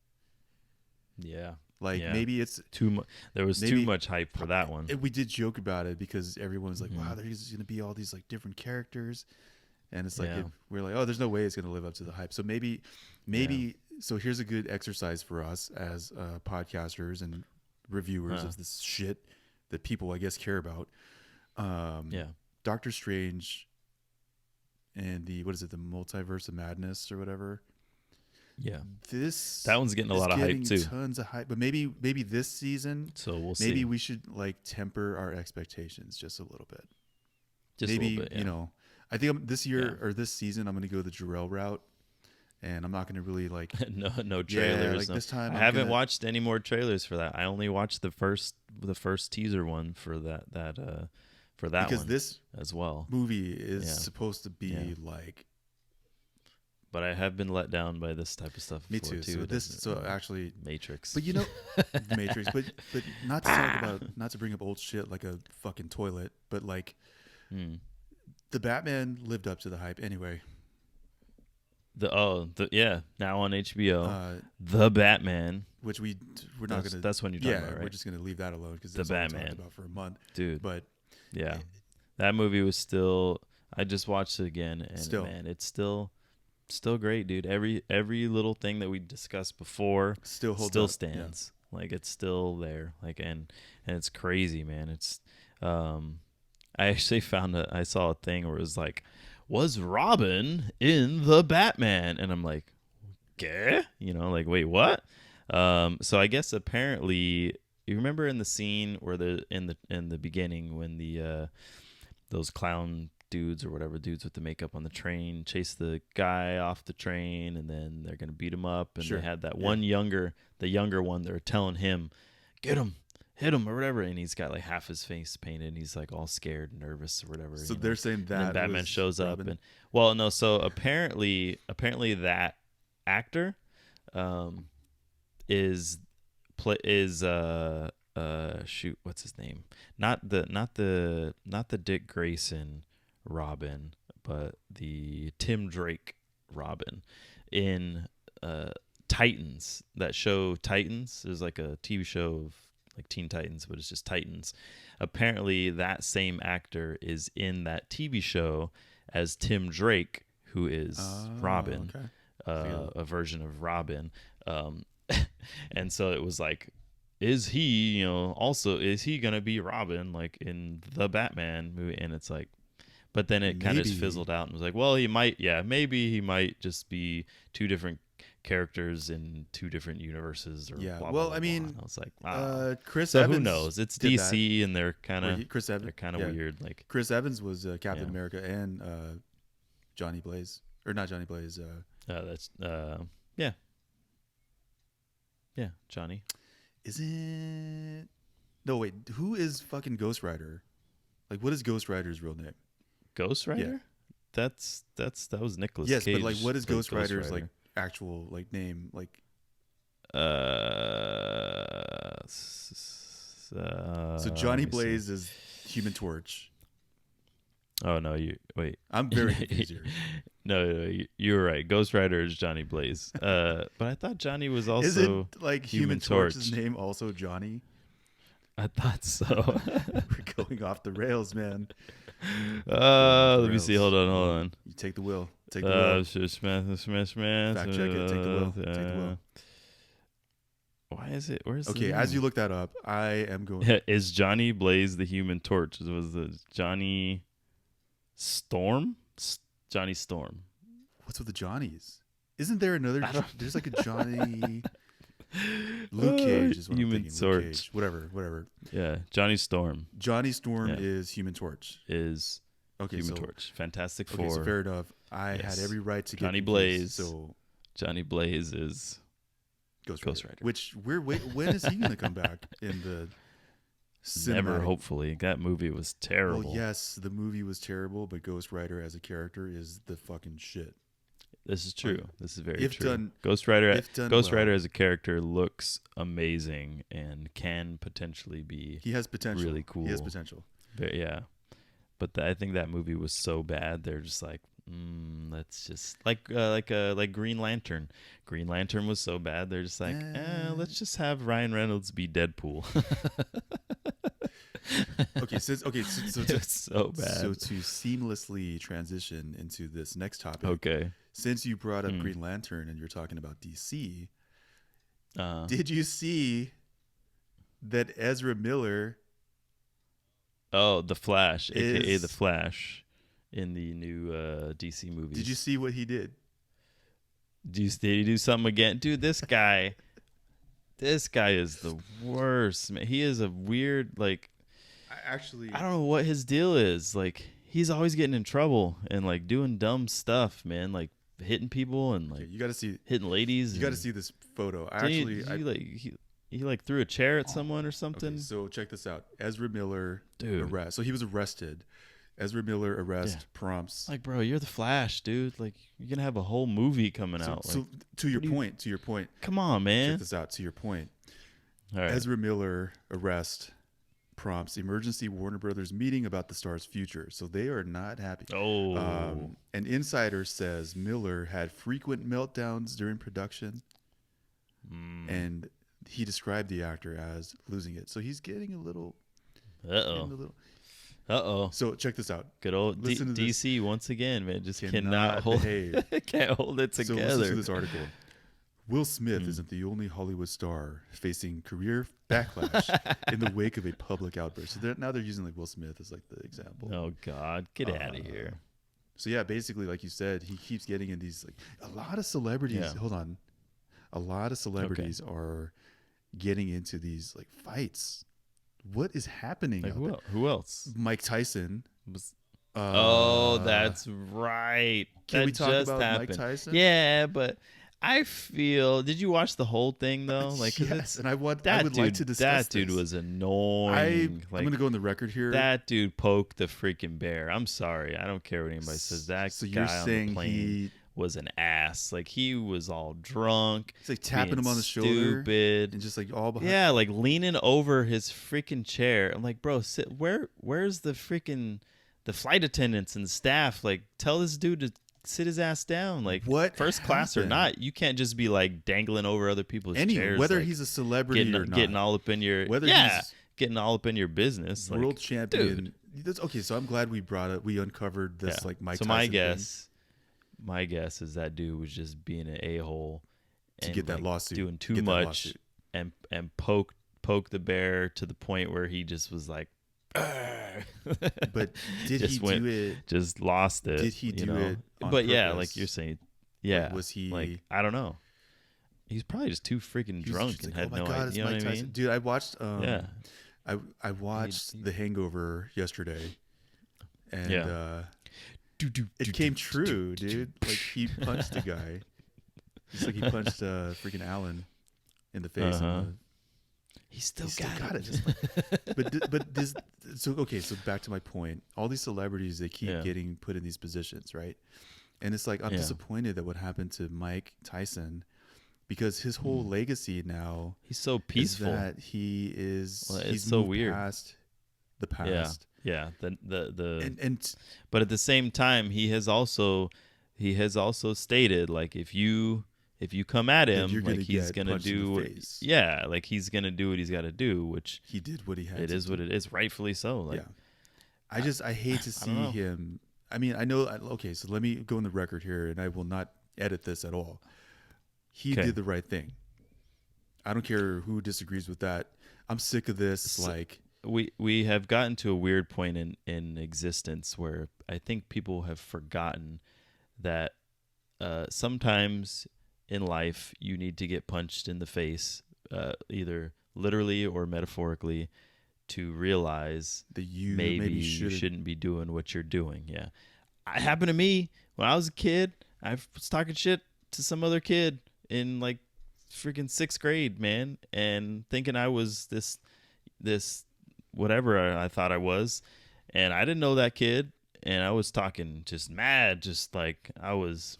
Yeah. Like, Yeah. maybe it's Too much. There was maybe- too much hype for that one. And we did joke about it because everyone was like, Mhm. wow, there's going to be all these like different characters. And it's like, Yeah. we're like, oh, there's no way it's going to live up to the hype. So maybe, so here's a good exercise for us as podcasters and reviewers of this shit that people, I guess, care about. Yeah. Doctor Strange and the Multiverse of Madness or whatever. Yeah. That one's getting a lot of hype too. Tons of hype, but maybe this season, So we'll see. maybe we should like temper our expectations just a little bit. Just Maybe a little bit. Yeah. I think this year or this season I'm going to go the Jarrell route, and I'm not going to really like no trailers. like no. this time I I'm haven't gonna- watched any more trailers for that. I only watched the first teaser one for that because one this as well. movie is Yeah. supposed to be Yeah. like But I have been let down by this type of stuff Me before, too. So actually, Matrix. but the Matrix. But not to talk about, not to bring up old shit like a fucking toilet. But like, the Batman lived up to the hype anyway. Now on HBO, the Batman, which we're not gonna. That's when you're talking about, right? We're just gonna leave that alone because the Batman talked about for a month, dude. But yeah, that movie was still. I just watched it again, and man, it's still great, dude. Every little thing that we discussed before still stands. Yeah. Like it's still there. Like and it's crazy, man. It's I actually I saw a thing where it was like, was Robin in the Batman? And I'm like, okay, like, wait, what? So I guess apparently you remember in the scene where in the beginning when the those clown dudes or whatever dudes with the makeup on the train chase the guy off the train and then they're gonna beat him up and they had that one the younger one, they're telling him, get him, hit him or whatever, and he's got like half his face painted and he's like all scared and nervous or whatever. So they're saying that and Batman shows Robin? up and so apparently that actor is shoot, what's his name? Not the Dick Grayson Robin, but the Tim Drake Robin in Titans. That show Titans is like a TV show of like Teen Titans, but it's just Titans. Apparently that same actor is in that TV show as Tim Drake, who is Robin, a version of Robin. And so it was like, is he gonna be Robin like in the Batman movie? And it's like, but then it kind of fizzled out and was like, well, maybe he might just be two different characters in two different universes or blah, blah, blah, I mean, blah. I was like, Chris so Evans, who knows? It's DC and they're kind of weird. Like Chris Evans was Captain America and Johnny Blaze, or not Johnny Blaze. That's Johnny. Isn't? No, wait. Who is fucking Ghost Rider? Like, what is Ghost Rider's real name? Ghost Rider? Yeah. That was Nicolas Cage. Yes, but like, what is Ghost Rider's like actual like name? Like, so Johnny Blaze is Human Torch. Oh no! Wait. I'm very confused here. No, you were right. Ghost Rider is Johnny Blaze. But I thought Johnny was also. Is it like Human Torch's name also Johnny? I thought so. We're going off the rails, man. Let me see. Hold on. You take the wheel. Take the wheel. Smash. Fact check it. Take the wheel. Take the wheel. Why is it? Where's okay? As you look that up, I am going. Is Johnny Blaze the Human Torch? Was the Johnny Storm? Johnny Storm. What's with the Johnnies? Isn't there another? There's like a Johnny. Luke Cage is what Human I'm thinking. Torch. Luke Cage. Whatever. Yeah, Johnny Storm. Johnny Storm is Human Torch. Is Human Torch. Fantastic Four. Okay, so fair enough. I had every right to get Johnny Blaze. So Johnny Blaze is Ghost Rider. Which when is he going to come back in the cinematic? Never, hopefully. That movie was terrible. Well, yes, the movie was terrible, but Ghost Rider as a character is the fucking shit. This is true. This is very true. Done, Ghost Rider as a character looks amazing and can potentially be. He has potential. Really cool. He has potential. Yeah, but I think that movie was so bad. They're just like, let's just like Green Lantern. Green Lantern was so bad. They're just like, let's just have Ryan Reynolds be Deadpool. So it's so bad. So to seamlessly transition into this next topic. Okay. Since you brought up Green Lantern and you're talking about DC, did you see that Ezra Miller? Oh, the Flash, aka the Flash, in the new DC movies. Did you see what he did? Did he do something again, dude? This guy is the worst, man. He is a weird, like. I don't know what his deal is. Like, he's always getting in trouble and like doing dumb stuff, man. Like hitting people and like you got to see hitting ladies. You got to see this photo. He like threw a chair at someone or something. Okay, so check this out. Ezra Miller, so he was arrested. Ezra Miller arrest prompts. Like, bro, you're the Flash, dude. Like, you're gonna have a whole movie coming So, out. so like, to your point. Come on, man. Check this out. To your point. All right. Ezra Miller arrest prompts emergency Warner Brothers meeting about the star's future. So they are not happy. Oh. An insider says Miller had frequent meltdowns during production, and he described the actor as losing it. So he's getting a little. So check this out. Good old DC once again, man. Just cannot hold can't hold it together. So listen to this article. Will Smith isn't the only Hollywood star facing career backlash in the wake of a public outburst. So now they're using like Will Smith as like the example. Oh God, get out of here. So yeah, basically, like you said, he keeps getting in these like a lot of celebrities. Yeah. Hold on, a lot of celebrities are getting into these like fights. What is happening? Like who else? Mike Tyson. That's right. Can we talk about Mike Tyson? Yeah, but I feel. Did you watch the whole thing though? Like, yes, and I would like to discuss. That dude was annoying. I'm gonna go on the record here. That dude poked the freaking bear. I'm sorry. I don't care what anybody says. That guy on the plane was an ass. Like, he was all drunk. He's like tapping him on the shoulder, stupid, and just like all behind. Yeah, like leaning over his freaking chair. I'm like, bro, sit. Where's the freaking the flight attendants and staff? Like, tell this dude to sit his ass down. Like, what first class or not, you can't just be like dangling over other people's chairs. Whether like, he's a celebrity or not, getting all up in your getting all up in your business. World like, champion. Dude. Okay, so I'm glad we uncovered this like Mike Tyson. So my guess is that dude was just being an a-hole to get that lawsuit, doing too much, and poke the bear to the point where he just was like. But did he do it? Just lost it. Did he do it? But purpose? Yeah, like you're saying, yeah. Was he like? I don't know. He's probably just too freaking drunk and had no idea. You know what I mean? Dude, I watched. I watched The Hangover yesterday, and it came true, dude. Like, he punched the guy. Just like he punched freaking Alan in the face. He still got it. Just like, but this. So back to my point. All these celebrities, they keep getting put in these positions, right? And it's like, I'm disappointed that what happened to Mike Tyson, because his whole legacy now, he's so peaceful. Is that he's so weird past the past. Yeah. But at the same time, he has also stated, like, if you come at him, like, he's gonna do like he's gonna do what he's got to do, which he did what he had. It is what it is, rightfully so. Like, I hate to see him. I mean, I know. Okay, so let me go on the record here, and I will not edit this at all. He did the right thing. I don't care who disagrees with that. I'm sick of this. Like, we have gotten to a weird point in existence where I think people have forgotten that sometimes in life you need to get punched in the face, either literally or metaphorically, to realize that maybe you shouldn't be doing what you're doing. Yeah. It happened to me when I was a kid. I was talking shit to some other kid in like freaking 6th grade, man, and thinking I was this whatever I thought I was, and I didn't know that kid, and I was talking just mad, just like I was,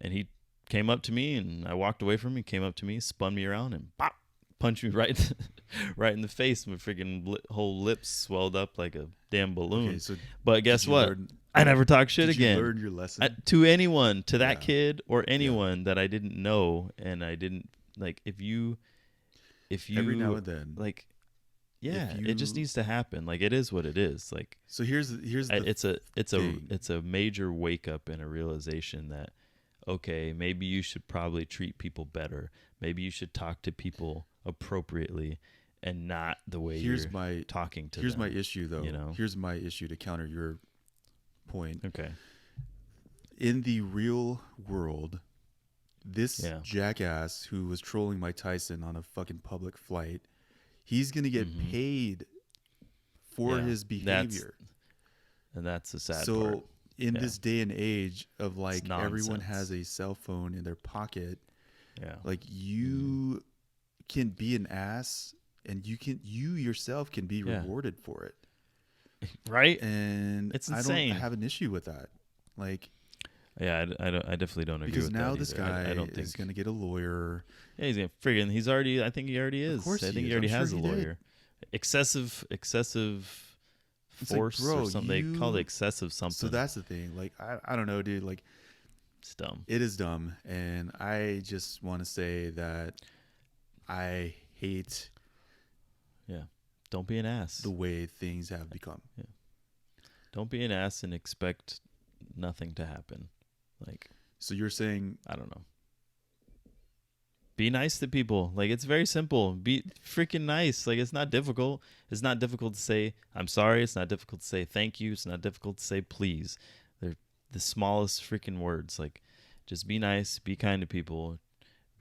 and he came up to me, and I walked away from him. He came up to me, spun me around, and pop, punched me right in the face. My freaking whole lips swelled up like a damn balloon. Okay, so but guess what? I never talk shit again. You learned your lesson? To anyone, to that kid or anyone that I didn't know, and I didn't like. If you every now and then, like, it just needs to happen. Like, it is what it is. Like, so it's a major wake up and a realization that, okay, maybe you should probably treat people better. Maybe you should talk to people appropriately and not the way you're talking to them. Here's my issue, though. Here's my issue to counter your point. Okay. In the real world, this jackass who was trolling Mike Tyson on a fucking public flight, he's going to get paid for his behavior. That's the sad part. So in this day and age of like everyone has a cell phone in their pocket, like you can be an ass and you yourself can be rewarded for it. Right? And It's I insane. don't have an issue with that. Like, yeah, I definitely don't agree because with now that this either. guy I don't think is going to get a lawyer. Yeah, he's gonna I think he already is. Of course I he think is. he already I'm sure has a he did. lawyer. Excessive It's like, force bro, or something. They call it excessive something. So that's the thing. Like, I don't know, dude. Like, it's dumb. it is dumb. And I just want to say that I hate Don't be an ass. the way things have become. Yeah. Don't be an ass and expect nothing to happen. Like, so you're saying, I don't know. Be nice to people. Like, it's very simple. Be freaking nice. Like, it's not difficult. It's not difficult to say I'm sorry. It's not difficult to say thank you. It's not difficult to say please. They're the smallest freaking words. Like, just be nice. Be kind to people.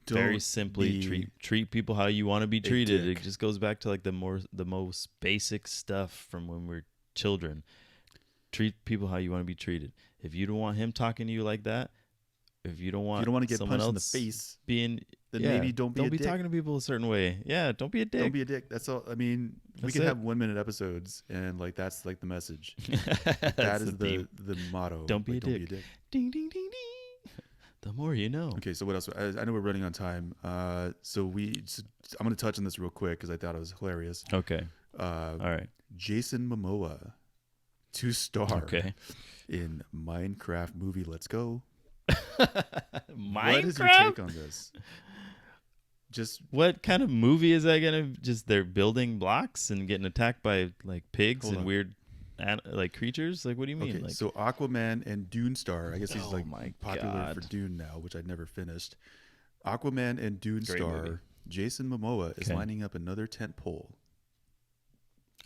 Very simply treat people how you want to be treated. It just goes back to like the most basic stuff from when we're children. Treat people how you want to be treated. If you don't want him talking to you like that, if you don't want to get someone punched in the else face, then maybe don't be a dick. talking to people a certain way. Yeah, don't be a dick. Don't be a dick. That's all. I mean, we can have 1 minute episodes, and like that's like the message. That is the motto. Don't be a dick. Ding ding ding ding. The more you know. Okay, so what else? I know we're running on time. I'm going to touch on this real quick because I thought it was hilarious. Okay. All right. Jason Momoa to star in Minecraft movie. Let's go. Minecraft? What is your take on this? Just what kind of movie is that gonna? Just they're building blocks and getting attacked by like pigs and weird like creatures. Like, what do you mean? Okay, like, so Aquaman and Dune star. I guess he's like popular God. for Dune now, which I never finished. Aquaman and Dune Great star movie. Jason Momoa is lining up another tent pole.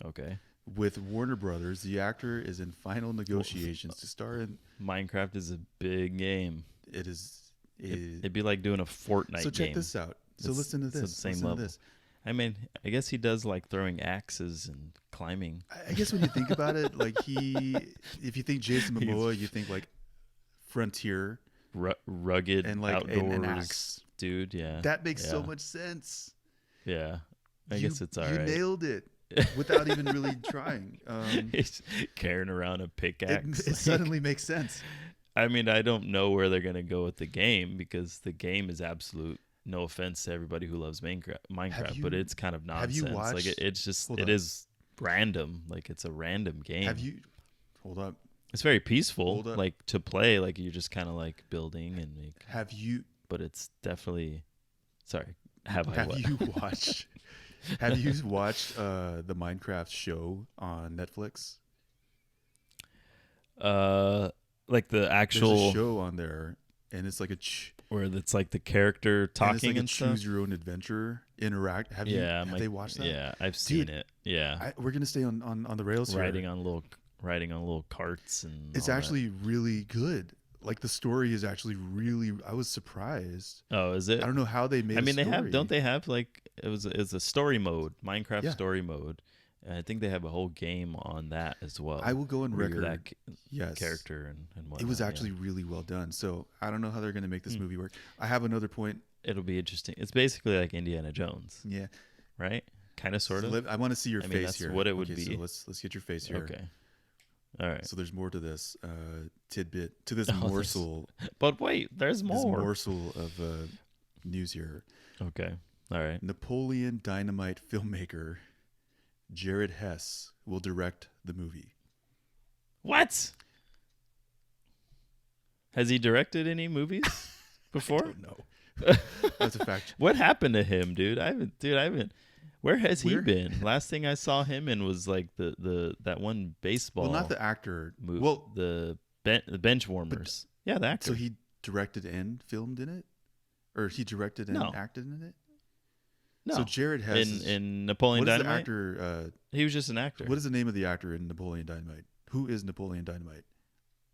Okay. With Warner Brothers, the actor is in final negotiations to star in. Minecraft is a big game. It is. It'd be like doing a Fortnite game. So check this out. So listen to this. It's the same level. I mean, I guess he does like throwing axes and climbing. I guess when you think about it, like if you think Jason Momoa, you think like frontier, rugged, and like outdoors an axe, dude. Yeah, that makes so much sense. Yeah, I guess it's all right. You nailed it without even really trying. He's carrying around a pickaxe. It suddenly makes sense. I mean, I don't know where they're gonna go with the game because the game is absolute. No offense to everybody who loves Minecraft, but it's kind of nonsense. Have you watched, like it's just it is random. Like it's a random game. Have you? Hold up. It's very peaceful, like to play. Like you're just kind of like building and like. Have you? But it's definitely. Sorry. Have you watched? Have you watched the Minecraft show on Netflix? Like the actual There's a show on there, and it's like where it's like the character talking and stuff. Choose your own adventure, interact. Have they watched that? Yeah, I've seen it. Yeah, we're gonna stay on the rails here. Riding on little carts and. It's actually really good. Like the story is actually really. I was surprised. Oh, is it? I don't know how they made. I mean, don't they have like it's a story mode, Minecraft story mode. I think they have a whole game on that as well. I will go on record. That character and whatnot. It was actually really well done. So I don't know how they're going to make this movie work. I have another point. It'll be interesting. It's basically like Indiana Jones. Yeah. Right? Kind of, sort of. I want to see your face that's here. What it would be. So let's get your face here. Okay. All right. So there's more to this tidbit, to this morsel. But wait, there's more. This morsel of news here. Okay. All right. Napoleon Dynamite filmmaker Jared Hess will direct the movie. What? Has he directed any movies before? I don't know. That's a fact. What happened to him, dude? I haven't. Where has he been? Last thing I saw him in was like that one baseball. Well, not the actor. Movie. Well, the bench warmers. Yeah, the actor. So he directed and filmed in it, or he directed and acted in it. No. So Jared Hess in Napoleon Dynamite. What is the actor? He was just an actor. What is the name of the actor in Napoleon Dynamite? Who is Napoleon Dynamite?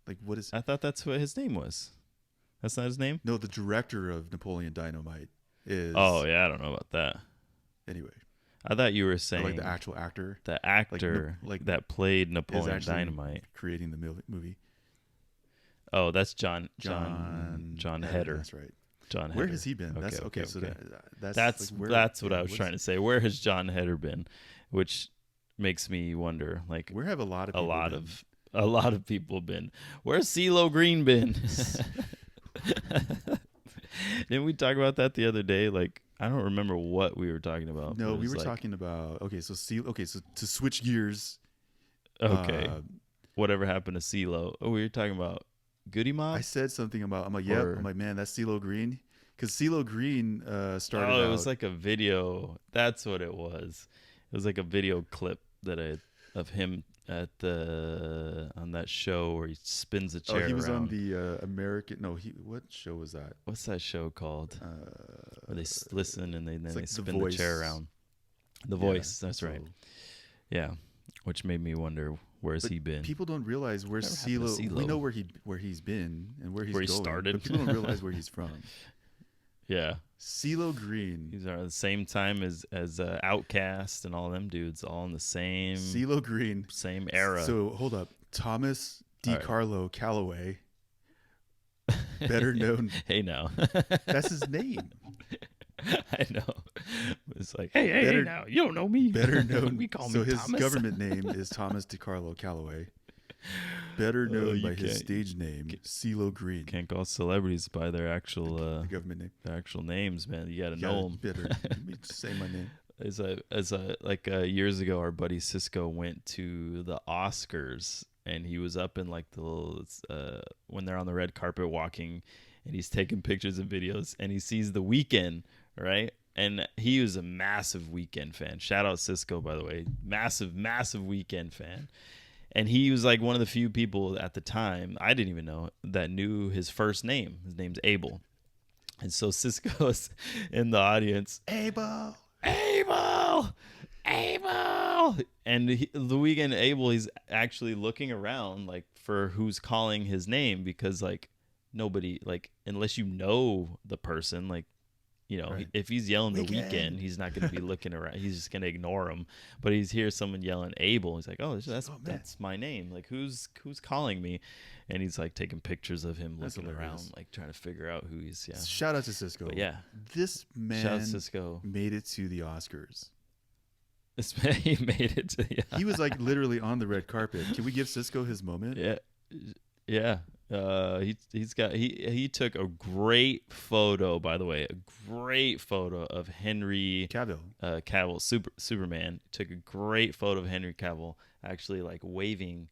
Like, what is? I thought that's what his name was. That's not his name? No, the director of Napoleon Dynamite is. Oh yeah, I don't know about that. Anyway, I thought you were saying like the actual actor. The actor like that played Napoleon Dynamite creating the movie. Oh, that's John Heder. That's right. John Heder. Where has he been? Okay. So that's what I was trying to say. Where has John Heder been? Which makes me wonder. Like, Where have a lot of a people lot been? of a lot of people been. Where's Ceelo Green been? Didn't we talk about that the other day? Like, I don't remember what we were talking about. No, but it we was were like, talking about so to switch gears. okay, whatever happened to Ceelo? Oh, we were talking about Goody I Mob. said something about I'm Or like, man, that's Ceelo Green, because Ceelo Green started oh, it was out. like a video. That's what it was. It was like a video clip that of him at the on that show where he spins a Oh, chair he was on around. the American. No, what show was that? What's that show called? Where they listen and then it's they like The spin the chair Voice. around. The Yeah, Voice. That's so- right. Yeah, which made me wonder where's But he been. people don't realize where Whatever happened to CeeLo. We Ceelo? know where he's been and where he's Where he going, started. but people don't realize where he's from. Yeah, CeeLo Green. he's around the same time as Outkast and all them dudes, all in the same CeeLo Green. same era. So hold up, Thomas All right. DiCarlo Calloway, better known. Hey now. That's his name. I know. It's like, hey Better- now, you don't know me. Better known. We call so me his Thomas. government name is Thomas DiCarlo Calloway, better Oh, known you by his can't- stage name CeeLo Green. Can't call celebrities by their actual The government name. their actual names, man. You gotta You know gotta them. better let me say my name. Years ago, our buddy Cisco went to the Oscars, and he was up in like the little when they're on the red carpet walking, and he's taking pictures and videos, and he sees The Weeknd, right? And he was a massive Weeknd fan. Shout out Cisco, by the way, massive Weeknd fan. And he was like one of the few people at the time, I didn't even know, that knew his first name. His name's Abel. And so Cisco's in the audience, Abel. Abel, and the Weeknd Abel, he's actually looking around like for who's calling his name, because like nobody, like, unless you know the person, like, you know, Right. if he's yelling The Weeknd. Weeknd, he's not going to be looking around. He's just going to ignore him. But he's hears someone yelling Abel. He's like, oh, man. that's my name. Like, who's calling me? And he's like taking pictures of him That's looking hilarious. around, like trying to figure out who he's. Yeah. Shout out to Cisco. But yeah, This shout out man Cisco. made it to the Oscars. He made it to the. He was like literally on the red carpet. Can we give Cisco his moment? Yeah. He took a great photo, by the way, a great photo of Henry Cavill. Superman. Took a great photo of Henry Cavill actually like waving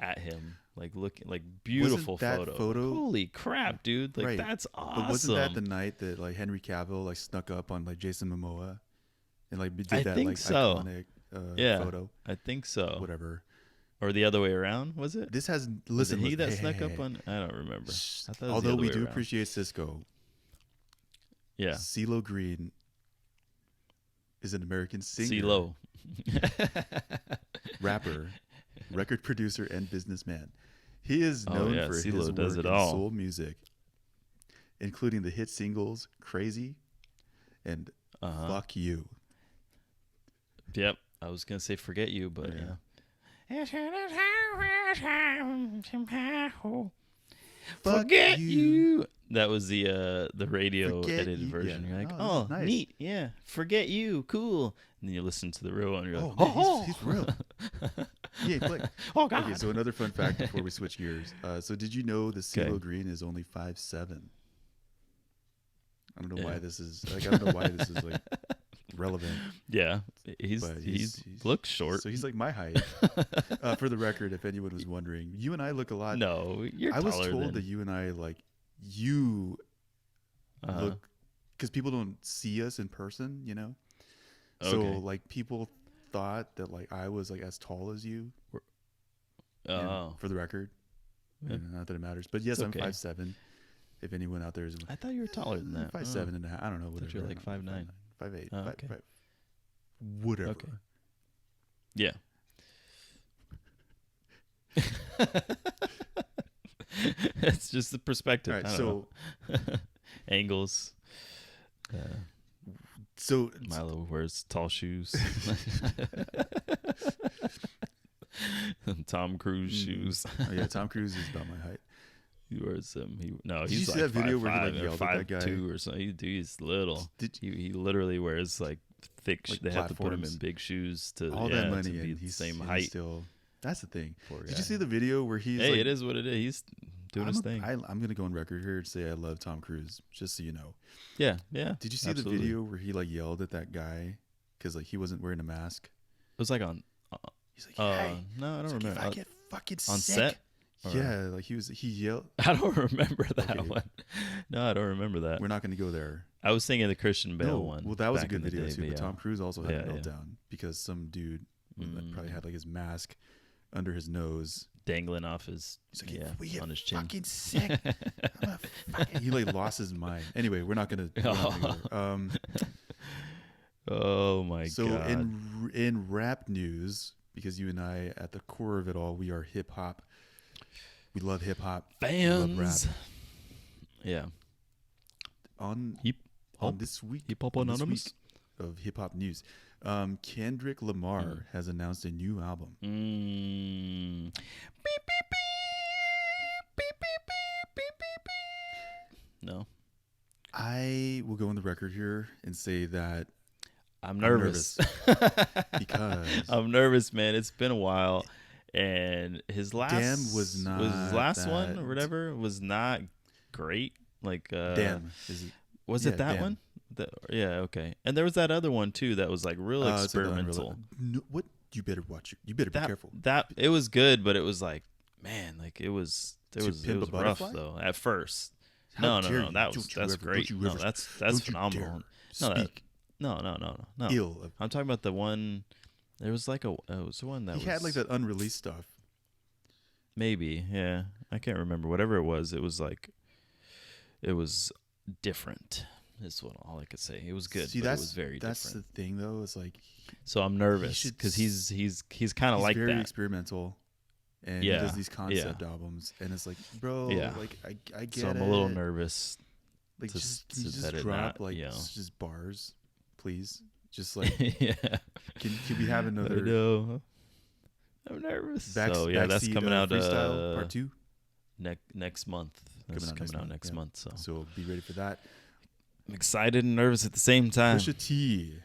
at him, like looking, like beautiful Wasn't that photo. photo- Holy crap, dude! Like Right. that's awesome. But wasn't that the night that like Henry Cavill like snuck up on like Jason Momoa and like did I that think like so. iconic Yeah. photo? I think so. Whatever. Or the other way around, was it? This has Was it listen. he that hey, snuck hey, up hey. on? I don't remember. Shh. I thought it was the Although other we way do around. appreciate Cisco, Yeah. CeeLo Green is an American singer, CeeLo. rapper, record producer, and businessman. He is known for CeeLo his does work it in all. soul music, including the hit singles "Crazy" and "Fuck You." Yep. I was gonna say "Forget You," but yeah. Forget you. That was the radio Forget edited You, version. yeah. You're like, Oh, oh, this is nice. neat, yeah. Forget you, cool. And then you listen to the real one. And you're like, Oh, man, he's real. He ain't playing. Oh God. Okay, so another fun fact before we switch gears. So did you know the CeeLo Okay. Green is only 5'7"? I don't know Yeah. why this is like. I don't know why this is like relevant. Yeah, he's But he's looks short. So he's like my height. For the record, if anyone was wondering, you and I look a lot. No, you're I was taller told than. that you and I like you look because people don't see us in person, you know. So Okay. like people thought that like I was like as tall as you. Oh, For the record, Yeah. not that it matters, but yes, It's I'm okay. 5'7". If anyone out there is I thought you were taller than that. 5'7" and a half, I don't know. thought Whatever. you were like 5'9". 5'8". Oh, okay. Whatever. Okay. Yeah. It's just the perspective. All right. I So don't know. Angles. so Milo wears tall shoes. Tom Cruise shoes. oh, yeah, Tom Cruise is about my height. He wears them. Did He's you see like that video where he, 5'5" like, or yelled at that guy? 5'2" or something. He's literally. Did He literally wears like thick. Like they have to put him in platforms. big shoes to All that money, to be and the he's same and height. Still, that's the thing. Poor Did guy. you see the video where he's Hey, like, it is what it is. He's doing his thing. I'm gonna go on record here and say I love Tom Cruise, just so you know. Yeah, yeah. Did you see absolutely. the video where he like yelled at that guy because like he wasn't wearing a mask? It was like on. He's like, hey, no, I don't remember. If I get fucking on sick. set. Yeah, like he yelled. I don't remember that Okay. one. No, I don't remember that. We're not going to go there. I was thinking the Christian Bale one. Well, that was a back good in the video day, too. But yeah. Tom Cruise also had a Yeah, yeah. meltdown because some dude probably had like his mask under his nose. Dangling off his, He's like, if we get on his chin. fucking sick, he like lost his mind. Anyway, we're not gonna. Oh my so god! in rap news, because you and I, at the core of it all, we are hip hop. We love hip hop. Fans. We love rap. Yeah. On this week, Hip Hop on this Anonymous week of hip hop news, Kendrick Lamar has announced a new album. Beep, beep, beep. Beep, beep, beep, beep, beep, beep. No. I will go on the record here and say that I'm nervous. Because I'm nervous, man. It's been a while, and his last was his not last that- one or whatever was not great. Like Damn. was it that Damn. one? Yeah, okay. And there was that other one too that was like real It's like the experimental. no, what? You better watch it. You better be careful. That it was good, but it was like, man, like it was To it Pimp was a rough Butterfly? though at first. How No, dare no, you. that's Don't you that's ever- great. don't you No, ever- that's don't you phenomenal. dare No, speak no. ill of. I'm talking about the one. There was like it was the one that He had like that unreleased stuff. Maybe, yeah. I can't remember. Whatever it was like it was different. Is what all I could say. It was good, See, but it was very that's different. the thing, though. It's like So I'm nervous should because he's kind of like very that. experimental, and Yeah, he does these concept albums, and it's like, bro, Yeah. like I get So I'm it. a little nervous. Like, to- can you to just let it drop not, like you know. just bars, please? Just like, Yeah. can we have I another know. I'm nervous. So yeah, that's backseat, coming out freestyle part 2? next month. That's coming out next yeah. month. So So be ready for that. I'm excited and nervous at the same time. Pusha T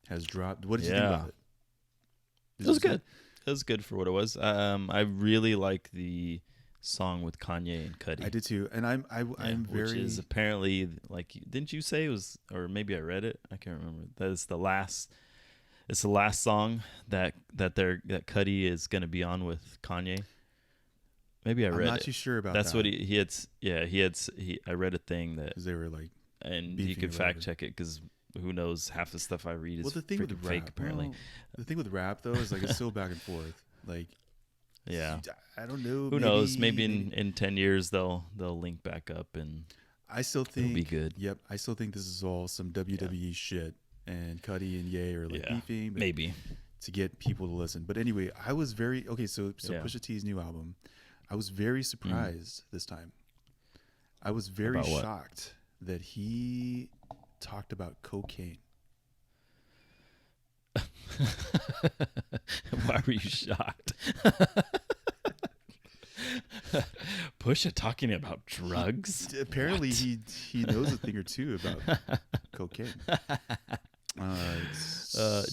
has dropped. What did you think Yeah. about it? It was good. It was good for what it was. I really like the song with Kanye and Cudi. I did too, and I'm which very. is apparently like, didn't you say it was, or maybe I read it? I can't remember. That is the last. It's the last song that Cudi is going to be on with Kanye. Maybe I read it. I'm not too sure about That's that. what he had. Yeah, I read a thing that, 'Cause they were like, and beefing you could or fact whatever. check it because who knows, half the stuff I read is well, the thing with freaking rap, fake apparently. well, the thing with rap though is like it's still back and forth. Like, Yeah. I don't know. Who knows? Maybe in 10 years they'll link back up and I still it'll think be good. Yep, I still think this is all some WWE shit, and Cudi and Ye are like Yeah, beefing, but maybe. to get people to listen. But anyway, I was very So Yeah. Pusha T's new album, I was very surprised this time. I was very About what? shocked that he talked about cocaine. Why were you shocked? Pusha talking about drugs? Apparently, What? he knows a thing or two about cocaine.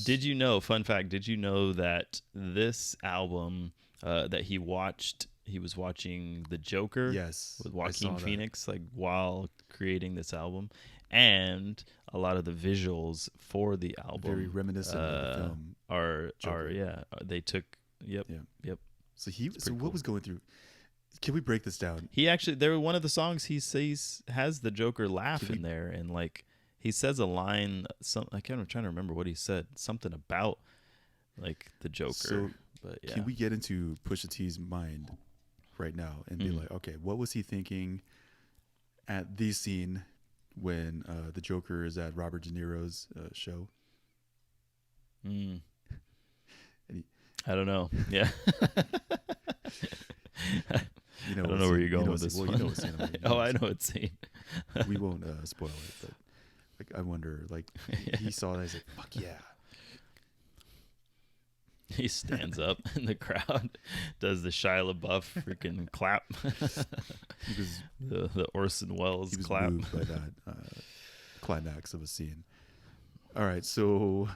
Did you know? Fun fact: did you know that this album that he was watching The Joker? Yes, with I saw Joaquin that. Phoenix, like while creating this album, and a lot of the visuals for the album Very reminiscent of the film. are Joker. they took yep. So pretty what cool. was going through? Can we break this down? He actually, there one of the songs he says has the Joker laugh Can we- in there, and like he says a line. I'm trying to remember what he said. Something about like the Joker. So but yeah, can we get into Pusha T's mind right now and be like, okay, what was he thinking at the scene when the Joker is at Robert De Niro's show? Mm. And I don't know. Yeah. You know, I don't know where you're going with this Well, one. you know what scene I'm Oh, I know it's scene. We won't spoil it, but like, I wonder, like, he saw that, he's like, fuck yeah. He stands up in the crowd, does the Shia LaBeouf freaking clap, He was the Orson Welles he was clap. moved by that climax of a scene. All right, so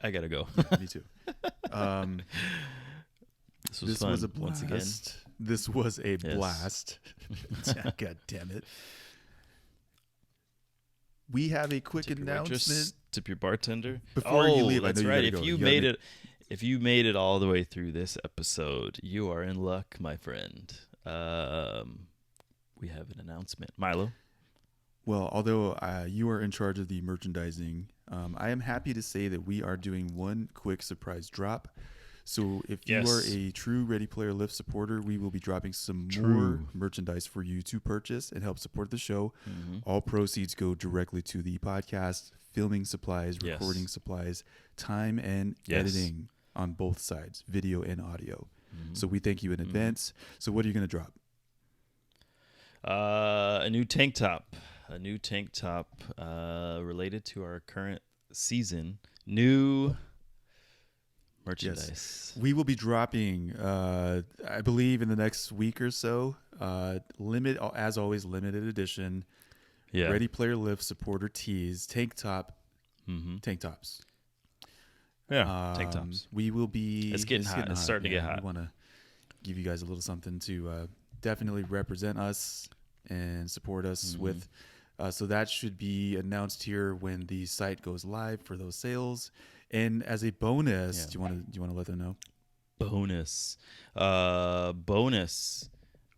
I gotta go. me too. Um, This was this fun was a once again. blast. This was a Yes. blast. God damn it. We have a quick Tip your announcement. waitress, tip your bartender. Before you leave, I that's know you right. gotta If go. you You gotta made make- it, if you made it all the way through this episode, you are in luck, my friend. We have an announcement, Milo. Well, although you are in charge of the merchandising, I am happy to say that we are doing one quick surprise drop. So if you are Yes. a true Ready Player Lift supporter, we will be dropping some more True. merchandise for you to purchase and help support the show. Mm-hmm. All proceeds go directly to the podcast, filming supplies, Yes. recording supplies, time, and Yes. editing on both sides, video and audio. Mm-hmm. So we thank you in advance. So what are you going to drop? A new tank top. Related to our current season. New merchandise. We will be dropping, I believe, in the next week or so. As always, limited edition. Yeah. Ready Player Lift supporter tees, tank tops. Yeah. Tank tops. We will be. It's getting hot. It's starting to get hot. We want to give you guys a little something to definitely represent us and support us with. So that should be announced here when the site goes live for those sales. And as a bonus, do you want to let them know? Bonus.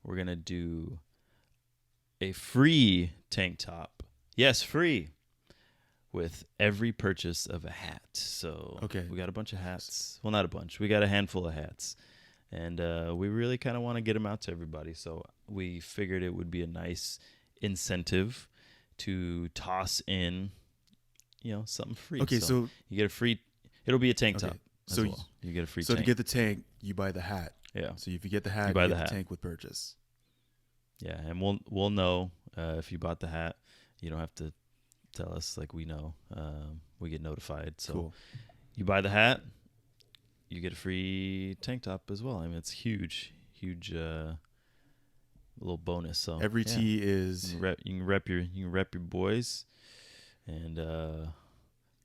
We're gonna do a free tank top. Yes, free. With every purchase of a hat. So Okay. we got a bunch of hats. Well, not a bunch. We got a handful of hats. And we really kind of want to get them out to everybody. So we figured it would be a nice incentive to toss in, something free. Okay, so you get a free. It'll be a tank Okay, top. As so well. You get a free so tank. to get the tank, you buy the hat. Yeah. So if you get the hat, You buy you the get hat. the tank with purchase. Yeah, and we'll know if you bought the hat. You don't have to tell us, like we know. We get notified. So Cool. you buy the hat, you get a free tank top as well. I mean, it's huge little bonus. So Every yeah. tee is You can rep your boys, and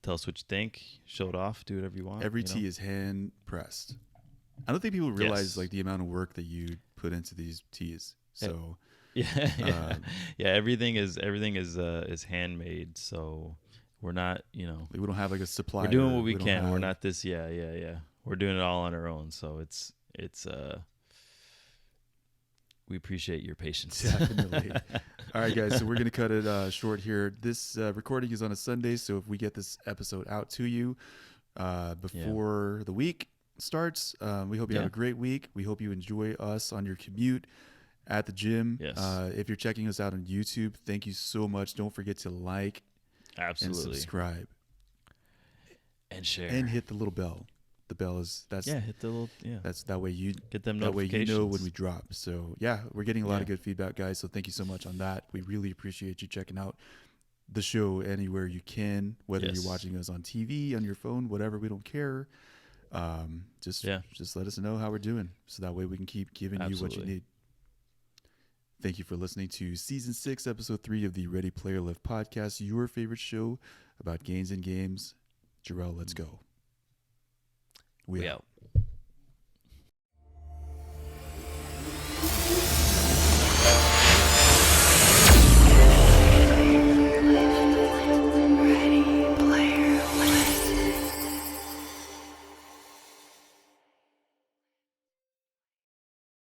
tell us what you think. Show it off. Do whatever you want. every tee is hand pressed. I don't think people realize Yes. like the amount of work that you put into these tees. So yeah. Everything is handmade. So we're not we don't have like a supplier. we're doing what we don't can. We're have- not this. Yeah. We're doing it all on our own. So it's we appreciate your patience. Definitely. All right, guys. So we're gonna cut it short here. This recording is on a Sunday, so if we get this episode out to you before the week starts, we hope you have Yeah. a great week. We hope you enjoy us on your commute at the gym. Yes. If you're checking us out on YouTube, thank you so much. Don't forget to like Absolutely. and subscribe And share. and hit the little bell. The bell is hit the little that's that way you get them that way you notifications. know when we drop. So yeah, we're getting a lot of Yeah. good feedback, guys. So thank you so much on that. We really appreciate you checking out the show anywhere you can, whether Yes. you're watching us on TV, on your phone, whatever. We don't care. Just let us know how we're doing, so that way we can keep giving you what you Absolutely. need. Thank you for listening to Season 6, Episode 3 of the Ready Player Lift podcast, your favorite show about games and games. Jarrell, let's go. We out.